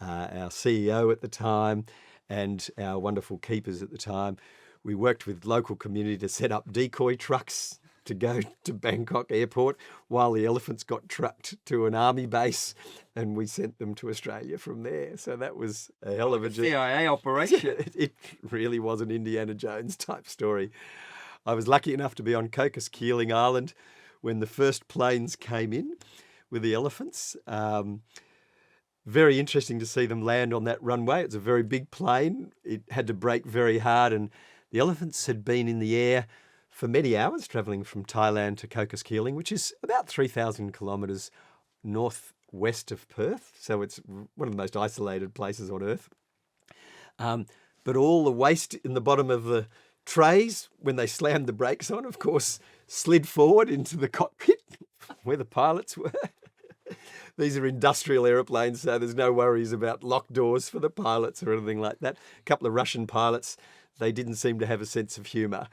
our CEO at the time, and our wonderful keepers at the time. We worked with local community to set up decoy trucks to go to Bangkok airport while the elephants got trucked to an army base, and we sent them to Australia from there. So that was a hell of a CIA operation. It really was an Indiana Jones type story. I was lucky enough to be on Cocos Keeling Island when the first planes came in with the elephants. Very interesting to see them land on that runway. It's a very big plane. It had to brake very hard, and the elephants had been in the air for many hours, travelling from Thailand to Cocos Keeling, which is about 3,000 kilometres northwest of Perth. So it's one of the most isolated places on Earth. But all the waste in the bottom of the trays, when they slammed the brakes on, of course, slid forward into the cockpit where the pilots were. These are industrial aeroplanes, so there's no worries about locked doors for the pilots or anything like that. A couple of Russian pilots, they didn't seem to have a sense of humour.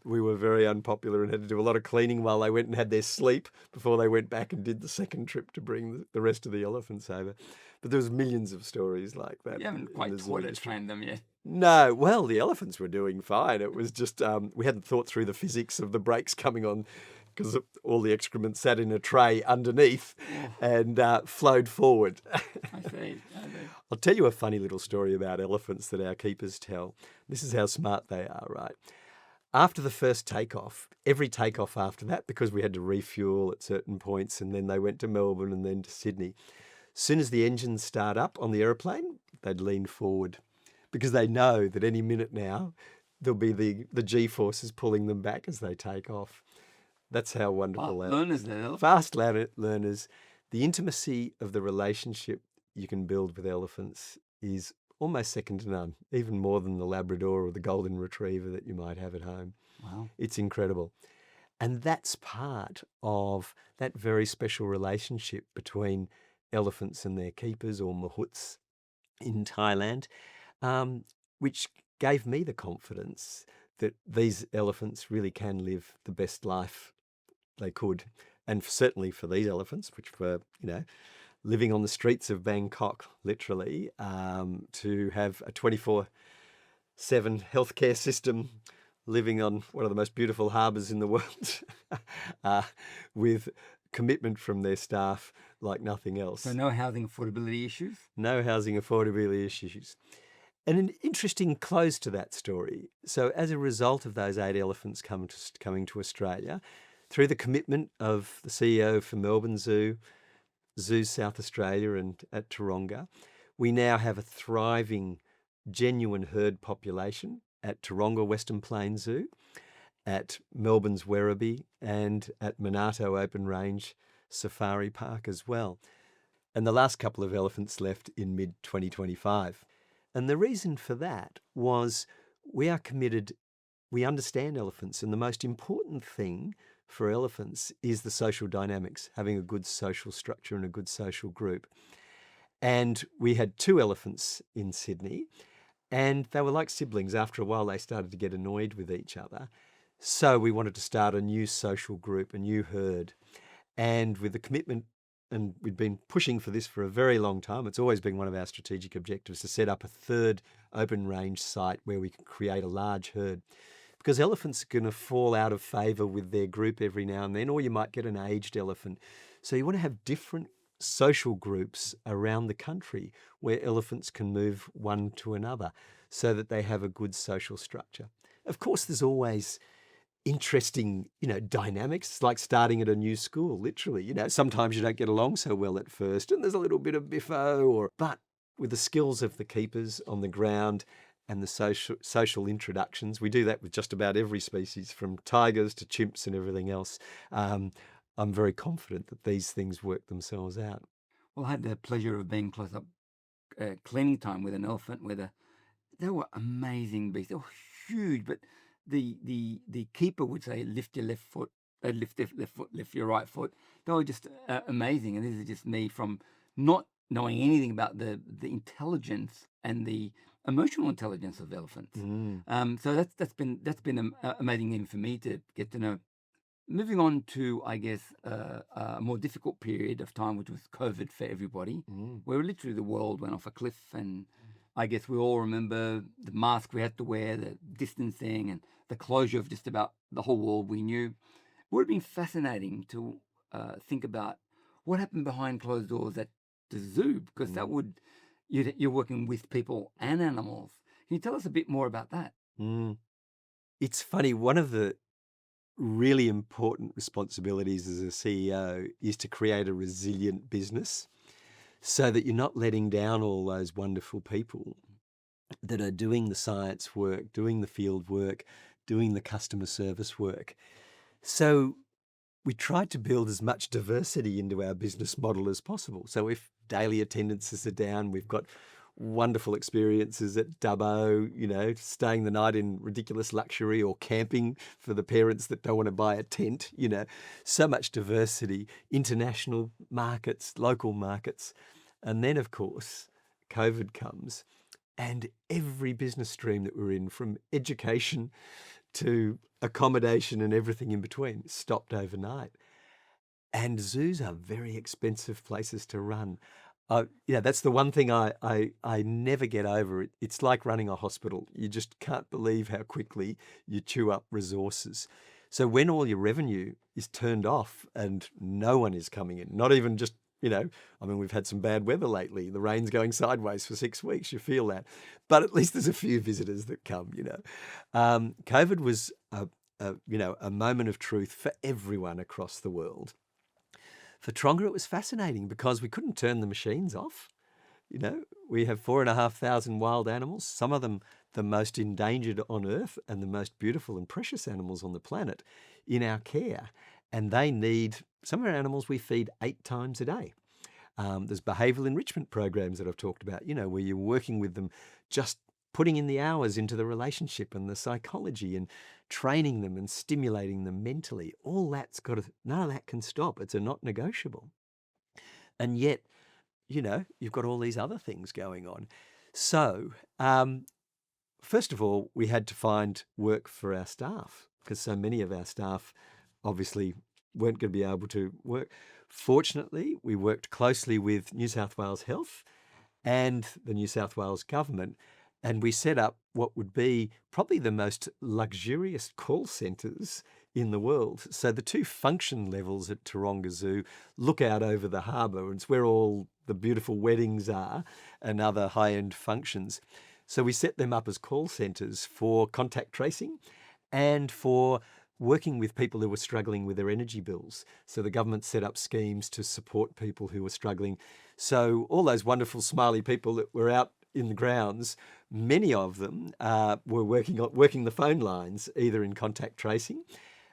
We were very unpopular and had to do a lot of cleaning while they went and had their sleep before they went back and did the second trip to bring the rest of the elephants over. But there was millions of stories like that. You haven't quite toilet trained them yet. No, well, the elephants were doing fine. It was just we hadn't thought through the physics of the brakes coming on, because all the excrement sat in a tray underneath and flowed forward. I see. I'll tell you a funny little story about elephants that our keepers tell. This is how smart they are, right? After the first takeoff, every takeoff after that, because we had to refuel at certain points, and then they went to Melbourne and then to Sydney. As soon as the engines start up on the aeroplane, they'd lean forward, because they know that any minute now there'll be the G-forces pulling them back as they take off. That's how wonderful that is. Fast learners. The intimacy of the relationship you can build with elephants is almost second to none, even more than the Labrador or the Golden Retriever that you might have at home. Wow. It's incredible. And that's part of that very special relationship between elephants and their keepers, or mahouts in Thailand, which gave me the confidence that these elephants really can live the best life they could. And certainly for these elephants, which were, living on the streets of Bangkok, literally, to have a 24/7 healthcare system, living on one of the most beautiful harbours in the world, with commitment from their staff like nothing else. So no housing affordability issues? No housing affordability issues. And an interesting close to that story. So as a result of those 8 elephants coming to Australia, through the commitment of the CEO for Melbourne Zoo, Zoos South Australia and at Taronga, we now have a thriving, genuine herd population at Taronga Western Plains Zoo, at Melbourne's Werribee, and at Monarto Open Range Safari Park as well. And the last couple of elephants left in mid-2025. And the reason for that was we are committed, we understand elephants, and the most important thing for elephants is the social dynamics, having a good social structure and a good social group. And we had 2 elephants in Sydney, and they were like siblings. After a while, they started to get annoyed with each other. So we wanted to start a new social group, a new herd. And with the commitment, and we'd been pushing for this for a very long time, it's always been one of our strategic objectives to set up a 3rd open range site where we can create a large herd. Because elephants are going to fall out of favour with their group every now and then, or you might get an aged elephant. So you want to have different social groups around the country where elephants can move one to another so that they have a good social structure. Of course, there's always interesting, dynamics. It's like starting at a new school, literally. Sometimes you don't get along so well at first and there's a little bit of biffo, but with the skills of the keepers on the ground and the social introductions, we do that with just about every species, from tigers to chimps and everything else. I'm very confident that these things work themselves out. Well, I had the pleasure of being close up cleaning time with an elephant where they were amazing beasts. They were huge, but the keeper would say, lift your left foot, they'd lift their left foot, lift your right foot. They were just amazing. And this is just me from not knowing anything about the intelligence and the emotional intelligence of elephants. So that's been amazing even for me to get to know. Moving on to, I guess, a more difficult period of time, which was COVID for everybody, where literally the world went off a cliff. And I guess we all remember the mask we had to wear, the distancing, and the closure of just about the whole world we knew. It would have been fascinating to think about what happened behind closed doors at the zoo, because that would, you're working with people and animals. Can you tell us a bit more about that? It's funny, one of the really important responsibilities as a CEO is to create a resilient business so that you're not letting down all those wonderful people that are doing the science work, doing the field work, doing the customer service work. So we tried to build as much diversity into our business model as possible. So if daily attendances are down, we've got wonderful experiences at Dubbo, staying the night in ridiculous luxury, or camping for the parents that don't want to buy a tent, so much diversity, international markets, local markets. And then, of course, COVID comes and every business stream that we're in, from education to accommodation and everything in between, stopped overnight. And zoos are very expensive places to run. That's the one thing I never get over. It's like running a hospital. You just can't believe how quickly you chew up resources. So when all your revenue is turned off and no one is coming in, not even just, we've had some bad weather lately. The rain's going sideways for 6 weeks. You feel that. But at least there's a few visitors that come, COVID was a moment of truth for everyone across the world. For Taronga, it was fascinating because we couldn't turn the machines off. We have 4,500 wild animals, some of them the most endangered on Earth and the most beautiful and precious animals on the planet in our care. And they need, some of our animals we feed 8 times a day. There's behavioural enrichment programs that I've talked about, where you're working with them, just putting in the hours into the relationship and the psychology and training them and stimulating them mentally. All that's none of that can stop. It's a not negotiable. And yet, you've got all these other things going on. So, first of all, we had to find work for our staff because so many of our staff obviously weren't going to be able to work. Fortunately, we worked closely with New South Wales Health and the New South Wales government, and we set up what would be probably the most luxurious call centres in the world. So the 2 function levels at Taronga Zoo look out over the harbour, and it's where all the beautiful weddings are and other high-end functions. So we set them up as call centres for contact tracing and for working with people who were struggling with their energy bills. So the government set up schemes to support people who were struggling. So all those wonderful smiley people that were out in the grounds, many of them were working the phone lines, either in contact tracing.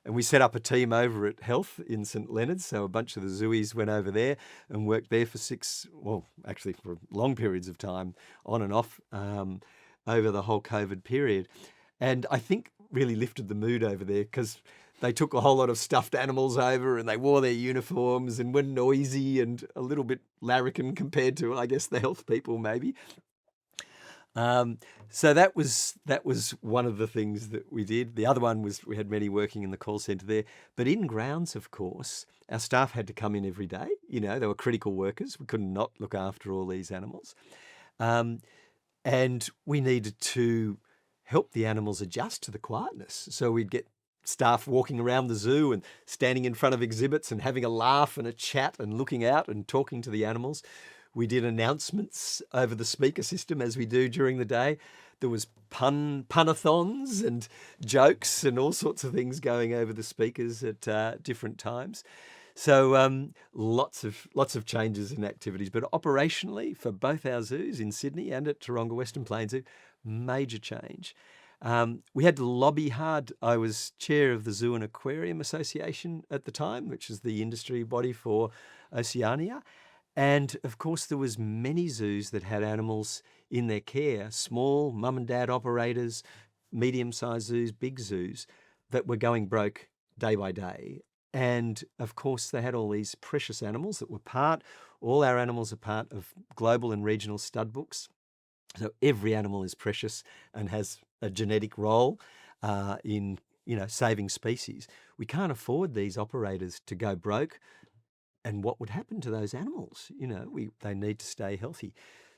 And we set up a team over at Health in St Leonard's. So a bunch of the zooies went over there and worked there for for long periods of time, on and off, over the whole COVID period. And I think really lifted the mood over there because they took a whole lot of stuffed animals over and they wore their uniforms and were noisy and a little bit larrikin compared to, I guess, the health people maybe. So that was one of the things that we did. The other one was we had many working in the call centre there. But in grounds, of course, our staff had to come in every day. They were critical workers. We could not look after all these animals. And we needed to help the animals adjust to the quietness. So we'd get staff walking around the zoo and standing in front of exhibits and having a laugh and a chat and looking out and talking to the animals. We did announcements over the speaker system as we do during the day. There was punathons and jokes and all sorts of things going over the speakers at different times. So lots of changes and activities, but operationally for both our zoos in Sydney and at Taronga Western Plains Zoo, major change. We had to lobby hard. I was chair of the Zoo and Aquarium Association at the time, which is the industry body for Oceania. And of course, there was many zoos that had animals in their care, small mum and dad operators, medium-sized zoos, big zoos, that were going broke day by day. And of course, they had all these precious animals that were all our animals are part of global and regional stud books. So every animal is precious and has a genetic role in saving species. We can't afford these operators to go broke. And what would happen to those animals? They need to stay healthy.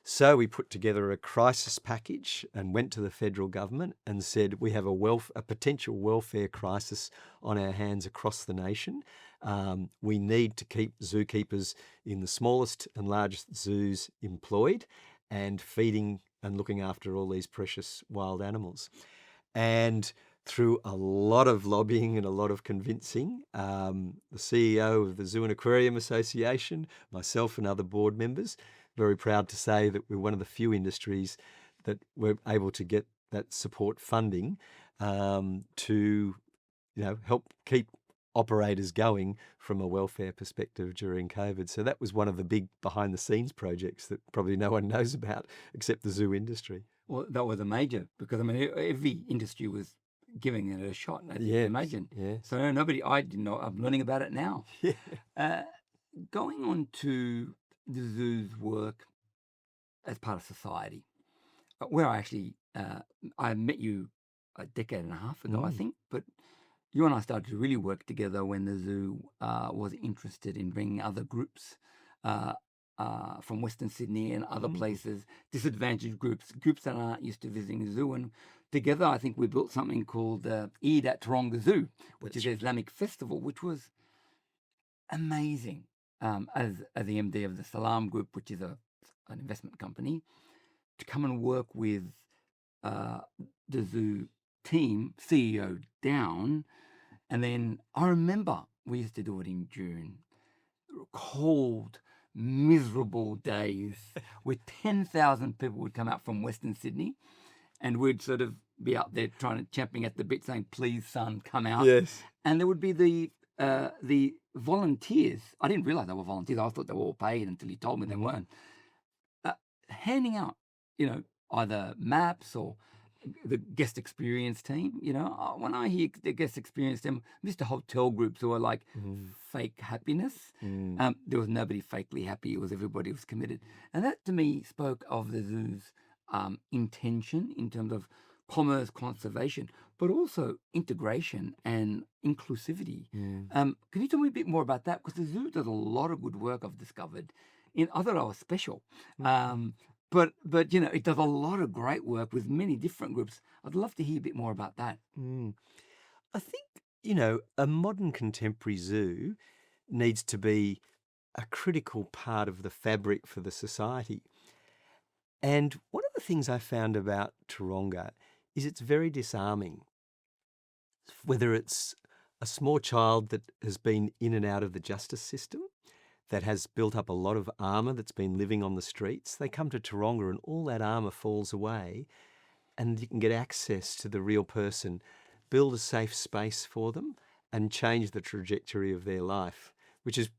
So we put together a crisis package and went to the federal government and said, we have a potential welfare crisis on our hands across the nation. We need to keep zookeepers in the smallest and largest zoos employed and feeding and looking after all these precious wild animals. And through a lot of lobbying and a lot of convincing, the CEO of the Zoo and Aquarium Association, myself and other board members, very proud to say that we're one of the few industries that were able to get that support funding to help keep operators going from a welfare perspective during COVID. So that was one of the big behind the scenes projects that probably no one knows about except the zoo industry. Well, that was a major, because every industry was giving it a shot, as you Yes, can imagine. yes. So I didn't know, I'm learning about it now. Yeah. Going on to the zoo's work as part of society, where I met you a decade and a half ago, I think, but you and I started to really work together when the zoo was interested in bringing other groups from Western Sydney and other places, disadvantaged groups that aren't used to visiting the zoo. And together, I think we built something called Eid at Taronga Zoo, which is an Islamic festival, which was amazing. As the MD of the Salam Group, which is an investment company, to come and work with the zoo team, CEO down. And then I remember we used to do it in June, cold, miserable days where 10,000 people would come out from Western Sydney, and we'd sort of be out there champing at the bit saying, please, son, come out. Yes. And there would be the volunteers. I didn't realize they were volunteers. I thought they were all paid until he told me they weren't. Handing out, either maps or the guest experience team. When I hear the guest experience team, Mr. Hotel groups who are like fake happiness. There was nobody fakely happy. It was everybody was committed. And that to me spoke of the zoo's intention in terms of commerce, conservation, but also integration and inclusivity. Can you tell me a bit more about that? Because the zoo does a lot of good work, I've discovered. I thought I was special. But it does a lot of great work with many different groups. I'd love to hear a bit more about that. I think, a modern contemporary zoo needs to be a critical part of the fabric for the society. And one of the things I found about Taronga is it's very disarming. Whether it's a small child that has been in and out of the justice system, that has built up a lot of armour that's been living on the streets, they come to Taronga and all that armour falls away and you can get access to the real person, build a safe space for them and change the trajectory of their life, which is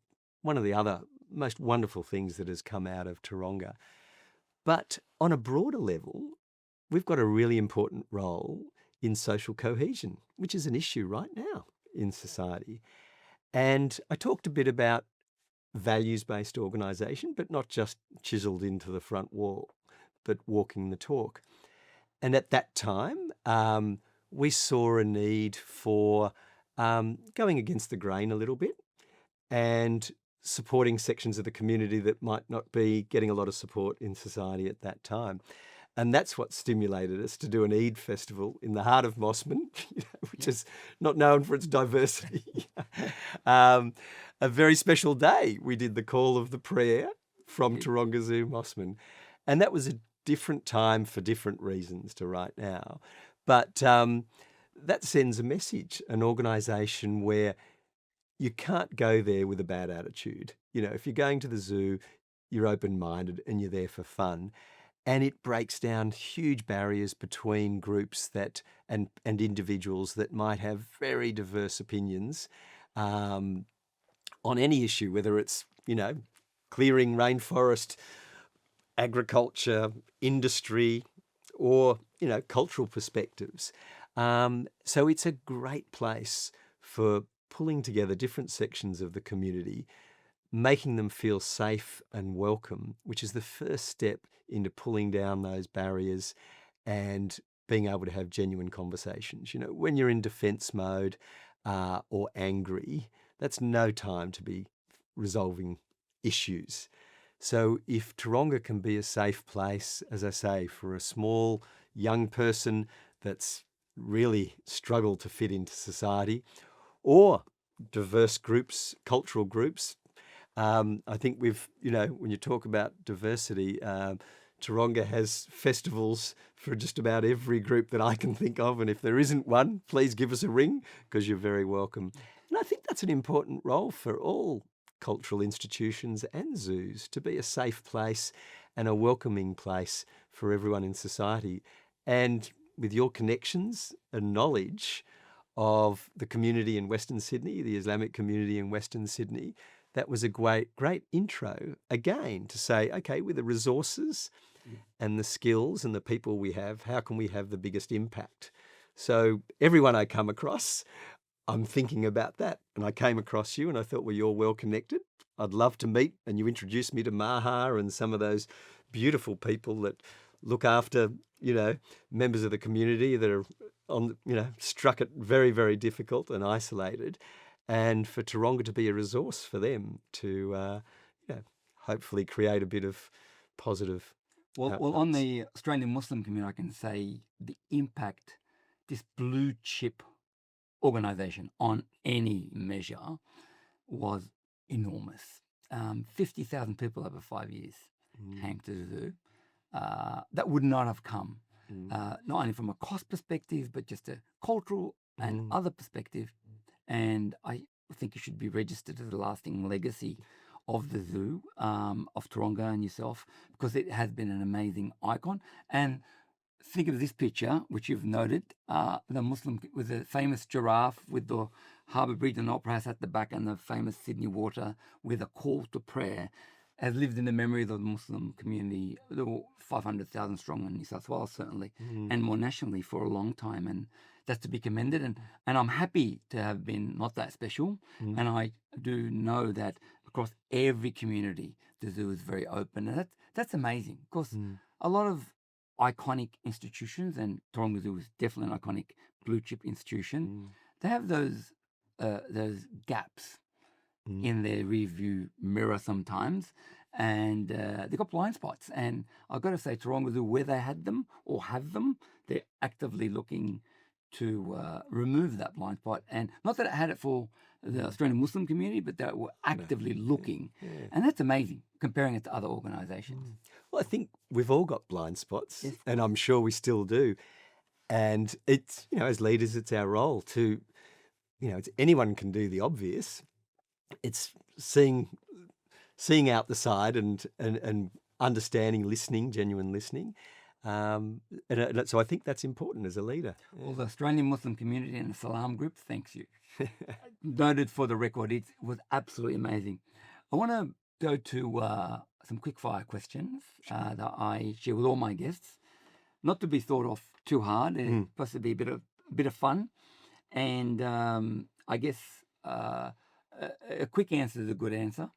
one of the other most wonderful things that has come out of Taronga. But on a broader level, we've got a really important role in social cohesion, which is an issue right now in society. And I talked a bit about values-based organisation, but not just chiselled into the front wall, but walking the talk. And at that time, we saw a need for going against the grain a little bit and supporting sections of the community that might not be getting a lot of support in society at that time. And that's what stimulated us to do an Eid festival in the heart of Mossman, which is not known for its diversity. A very special day. We did the call of the prayer from Taronga Zoo, Mossman. And that was a different time for different reasons to right now. But that sends a message, an organisation where you can't go there with a bad attitude. If you're going to the zoo, you're open-minded and you're there for fun. And it breaks down huge barriers between groups and individuals that might have very diverse opinions on any issue, whether it's, clearing rainforest, agriculture, industry, or, cultural perspectives. So it's a great place for pulling together different sections of the community, making them feel safe and welcome, which is the first step into pulling down those barriers and being able to have genuine conversations. When you're in defense mode or angry, that's no time to be resolving issues. So if Taronga can be a safe place, as I say, for a small young person that's really struggled to fit into society, or diverse groups, cultural groups, I think when you talk about diversity, Taronga has festivals for just about every group that I can think of. And if there isn't one, please give us a ring, because you're very welcome. And I think that's an important role for all cultural institutions and zoos, to be a safe place and a welcoming place for everyone in society. And with your connections and knowledge of the community in Western Sydney, the Islamic community in Western Sydney, that was a great intro, again, to say, okay, with the resources and the skills and the people we have, how can we have the biggest impact? So everyone I come across, I'm thinking about that. And I came across you and I thought, well, you're well connected. I'd love to meet. And you introduced me to Maha and some of those beautiful people that look after, members of the community that are struck it very, very difficult and isolated. And for Taronga to be a resource for them to, hopefully create a bit of positive Well, on the Australian Muslim community, I can say the impact this blue chip organisation on any measure was enormous. 50,000 people over 5 years came to the zoo. That would not have come, not only from a cost perspective, but just a cultural and other perspective. And I think it should be registered as a lasting legacy of the zoo, of Taronga and yourself, because it has been an amazing icon. And think of this picture, which you've noted, the Muslim with the famous giraffe with the Harbour Bridge and Opera House at the back, and the famous Sydney Water with a call to prayer, has lived in the memory of the Muslim community, the 500,000 strong in New South Wales, certainly, and more nationally for a long time. And that's to be commended. And I'm happy to have been not that special. And I do know that across every community, the zoo is very open. And that's amazing, because a lot of iconic institutions, and Taronga Zoo is definitely an iconic blue chip institution, they have those gaps in their review mirror sometimes, and they've got blind spots. And I've got to say, Taronga Zoo, where they had them or have them, they're actively looking to remove that blind spot. And not that it had it for the Australian Muslim community, but they were actively looking. And that's amazing, comparing it to other organisations. Well, I think we've all got blind spots, and I'm sure we still do. And it's, as leaders, it's our role to, anyone can do the obvious. It's seeing out the side and understanding, listening, genuine listening. And so I think that's important as a leader. Well, the Australian Muslim community and the Salam group thanks you. Noted for the record, it was absolutely amazing. I want to go to some quickfire questions that I share with all my guests. Not to be thought of too hard. It's supposed to be a bit of fun. And I guess a quick answer is a good answer.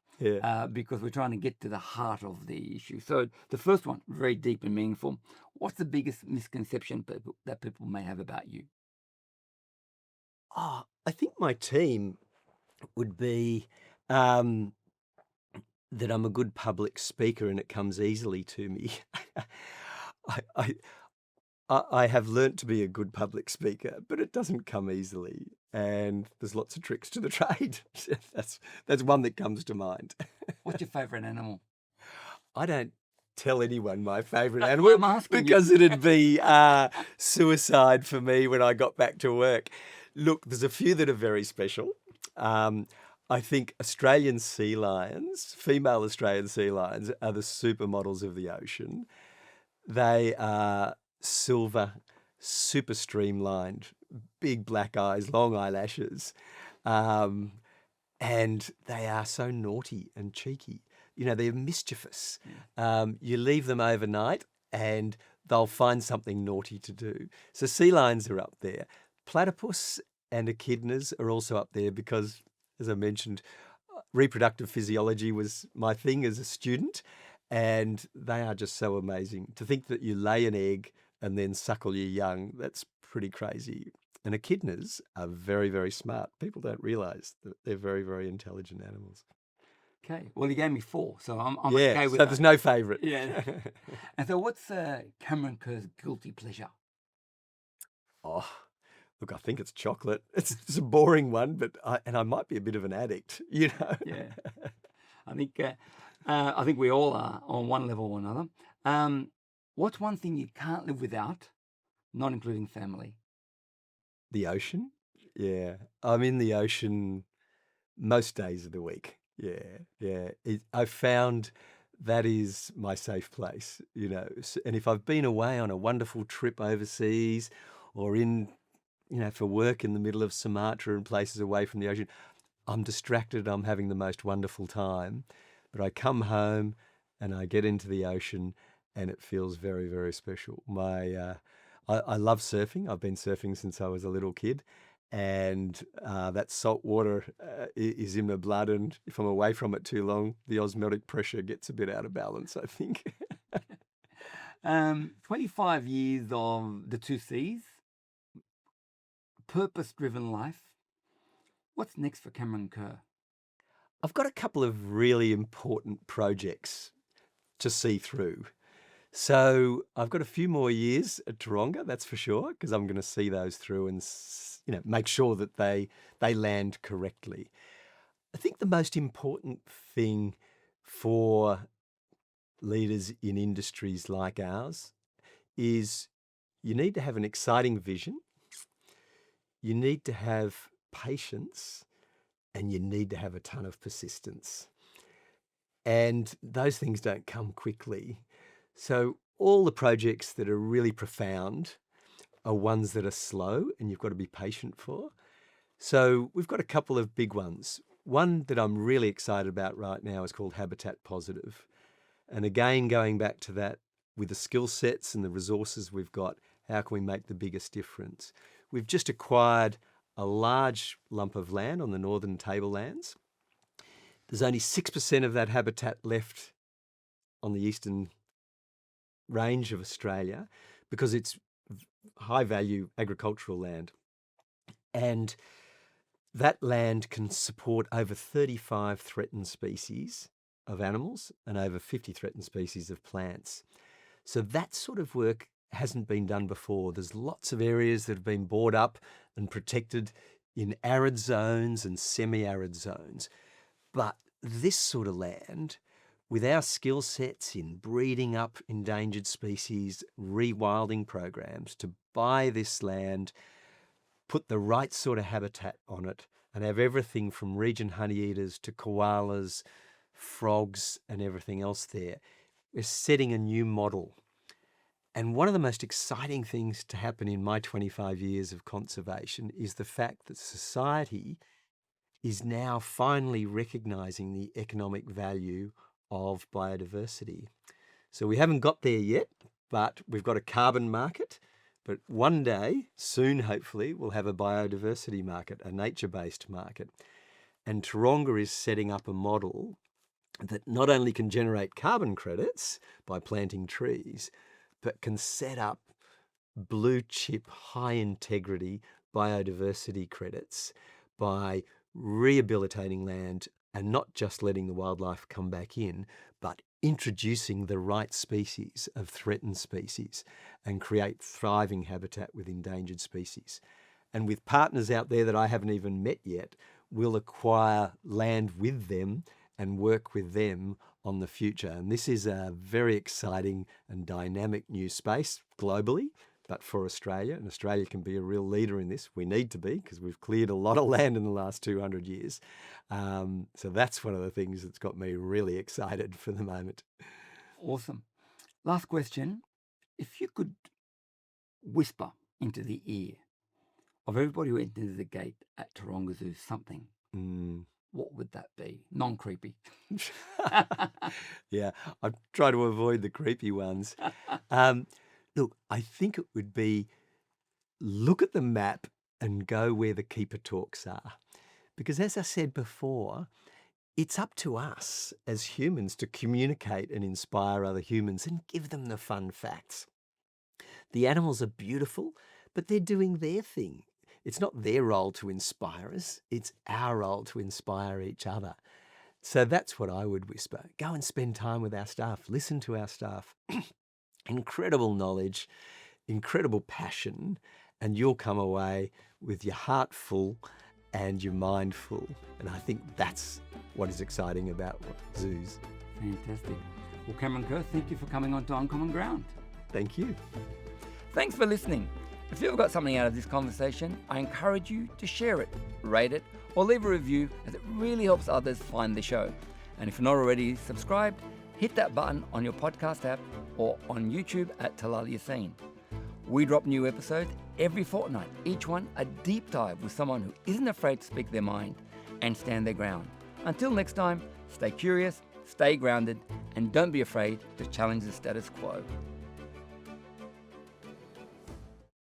Because we're trying to get to the heart of the issue. So the first one, very deep and meaningful. What's the biggest misconception that people may have about you? I think my team would be that I'm a good public speaker and it comes easily to me. I, I have learnt to be a good public speaker, but it doesn't come easily. And there's lots of tricks to the trade. That's one that comes to mind. What's your favourite animal? I don't tell anyone my favourite That's why animal I'm asking you. because it'd be suicide for me when I got back to work. Look, there's a few that are very special. I think Australian sea lions, female Australian sea lions, are the supermodels of the ocean. They are silver, super streamlined, big black eyes, long eyelashes, and they are so naughty and cheeky. You know, they're mischievous. You leave them overnight and they'll find something naughty to do. So sea lions are up there. Platypus and echidnas are also up there because, as I mentioned, reproductive physiology was my thing as a student, and they are just so amazing. To think that you lay an egg and then suckle your young, that's pretty crazy. And echidnas are very, very smart. People don't realise that they're very, very intelligent animals. Okay. Well, you gave me 4, so I'm Yeah, okay with so that. there's no favourite. Yeah. And so what's Cameron Kerr's guilty pleasure? Oh, look, I think it's chocolate. It's a boring one, but I might be a bit of an addict, you know. Yeah. I think we all are on one level or another. What's one thing you can't live without, not including family? The ocean? Yeah. I'm in the ocean most days of the week. Yeah. I found that is my safe place, you know. And if I've been away on a wonderful trip overseas or in, you know, for work in the middle of Sumatra and places away from the ocean, I'm distracted, I'm having the most wonderful time. But I come home and I get into the ocean and it feels very, very special. I love surfing. I've been surfing since I was a little kid. And that salt water is in my blood. And if I'm away from it too long, the osmotic pressure gets a bit out of balance, I think. 25 years of the 2 Cs, purpose-driven life. What's next for Cameron Kerr? I've got a couple of really important projects to see through. So I've got a few more years at Taronga, that's for sure, because I'm going to see those through and, you know, make sure that they land correctly. I think the most important thing for leaders in industries like ours is you need to have an exciting vision, you need to have patience, and you need to have a ton of persistence. And those things don't come quickly. So all the projects that are really profound are ones that are slow and you've got to be patient for. So we've got a couple of big ones. One that I'm really excited about right now is called Habitat Positive. And again, going back to that, with the skill sets and the resources we've got, how can we make the biggest difference? We've just acquired a large lump of land on the northern tablelands. There's only 6% of that habitat left on the eastern range of Australia because it's high value agricultural land. And that land can support over 35 threatened species of animals and over 50 threatened species of plants. So that sort of work hasn't been done before. There's lots of areas that have been bored up and protected in arid zones and semi-arid zones. But this sort of land, with our skill sets in breeding up endangered species, rewilding programs, to buy this land, put the right sort of habitat on it, and have everything from region honeyeaters to koalas, frogs, and everything else there, we're setting a new model. And one of the most exciting things to happen in my 25 years of conservation is the fact that society is now finally recognising the economic value of biodiversity. So we haven't got there yet, but we've got a carbon market. But one day, soon hopefully, we'll have a biodiversity market, a nature-based market. And Taronga is setting up a model that not only can generate carbon credits by planting trees, but can set up blue chip, high integrity biodiversity credits by rehabilitating land and not just letting the wildlife come back in, but introducing the right species of threatened species and create thriving habitat with endangered species. And with partners out there that I haven't even met yet, we'll acquire land with them and work with them on the future. And this is a very exciting and dynamic new space globally, but for Australia, and Australia can be a real leader in this. We need to be, because we've cleared a lot of land in the last 200 years. So that's one of the things that's got me really excited for the moment. Awesome. Last question. If you could whisper into the ear of everybody who enters the gate at Taronga Zoo something, what would that be? Non-creepy. Yeah, I try to avoid the creepy ones. Look, I think it would be look at the map and go where the keeper talks are. Because as I said before, it's up to us as humans to communicate and inspire other humans and give them the fun facts. The animals are beautiful, but they're doing their thing. It's not their role to inspire us. It's our role to inspire each other. So that's what I would whisper. Go and spend time with our staff. Listen to our staff. Incredible knowledge, incredible passion, and you'll come away with your heart full and your mind full. And I think that's what is exciting about zoos. Fantastic. Well, Cameron Kerr, thank you for coming on to Uncommon Ground. Thank you. Thanks for listening. If you've got something out of this conversation, I encourage you to share it, rate it, or leave a review, as it really helps others find the show. And if you're not already subscribed, hit that button on your podcast app or on YouTube at Talal Yassin. We drop new episodes every fortnight, each one a deep dive with someone who isn't afraid to speak their mind and stand their ground. Until next time, stay curious, stay grounded, and don't be afraid to challenge the status quo.